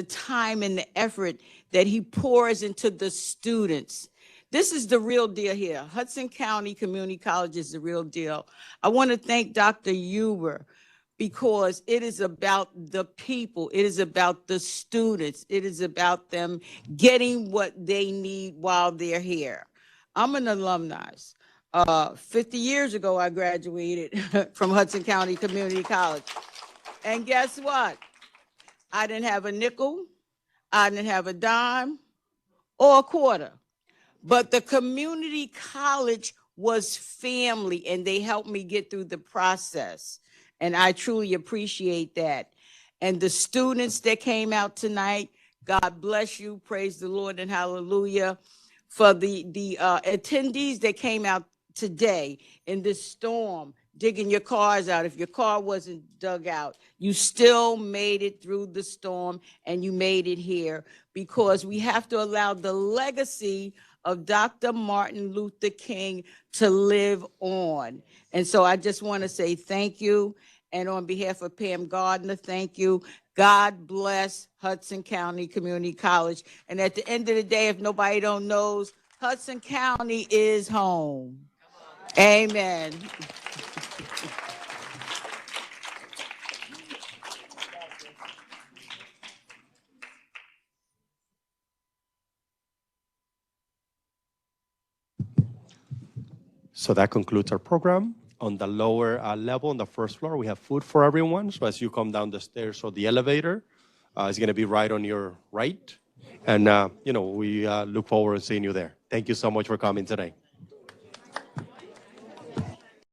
time and the effort that he pours into the students. This is the real deal here. Hudson County Community College is the real deal. I want to thank Dr. Huber, because it is about the people. It is about the students. It is about them getting what they need while they're here. I'm an alumni. 50 years ago, I graduated from Hudson County Community College. And guess what? I didn't have a nickel, I didn't have a dime or a quarter, but the community college was family, and they helped me get through the process. And I truly appreciate that. And the students that came out tonight, God bless you, praise the Lord and hallelujah. For the attendees that came out today in this storm, digging your cars out. If your car wasn't dug out, you still made it through the storm and you made it here, because we have to allow the legacy of Dr. Martin Luther King to live on. And so I just want to say thank you. And on behalf of Pam Gardner, thank you. God bless Hudson County Community College. And at the end of the day, if nobody don't knows, Hudson County is home. Amen. So that concludes our program. On the lower level, on the first floor, we have food for everyone. So as you come down the stairs or the elevator, it's going to be right on your right. And, we look forward to seeing you there. Thank you so much for coming today.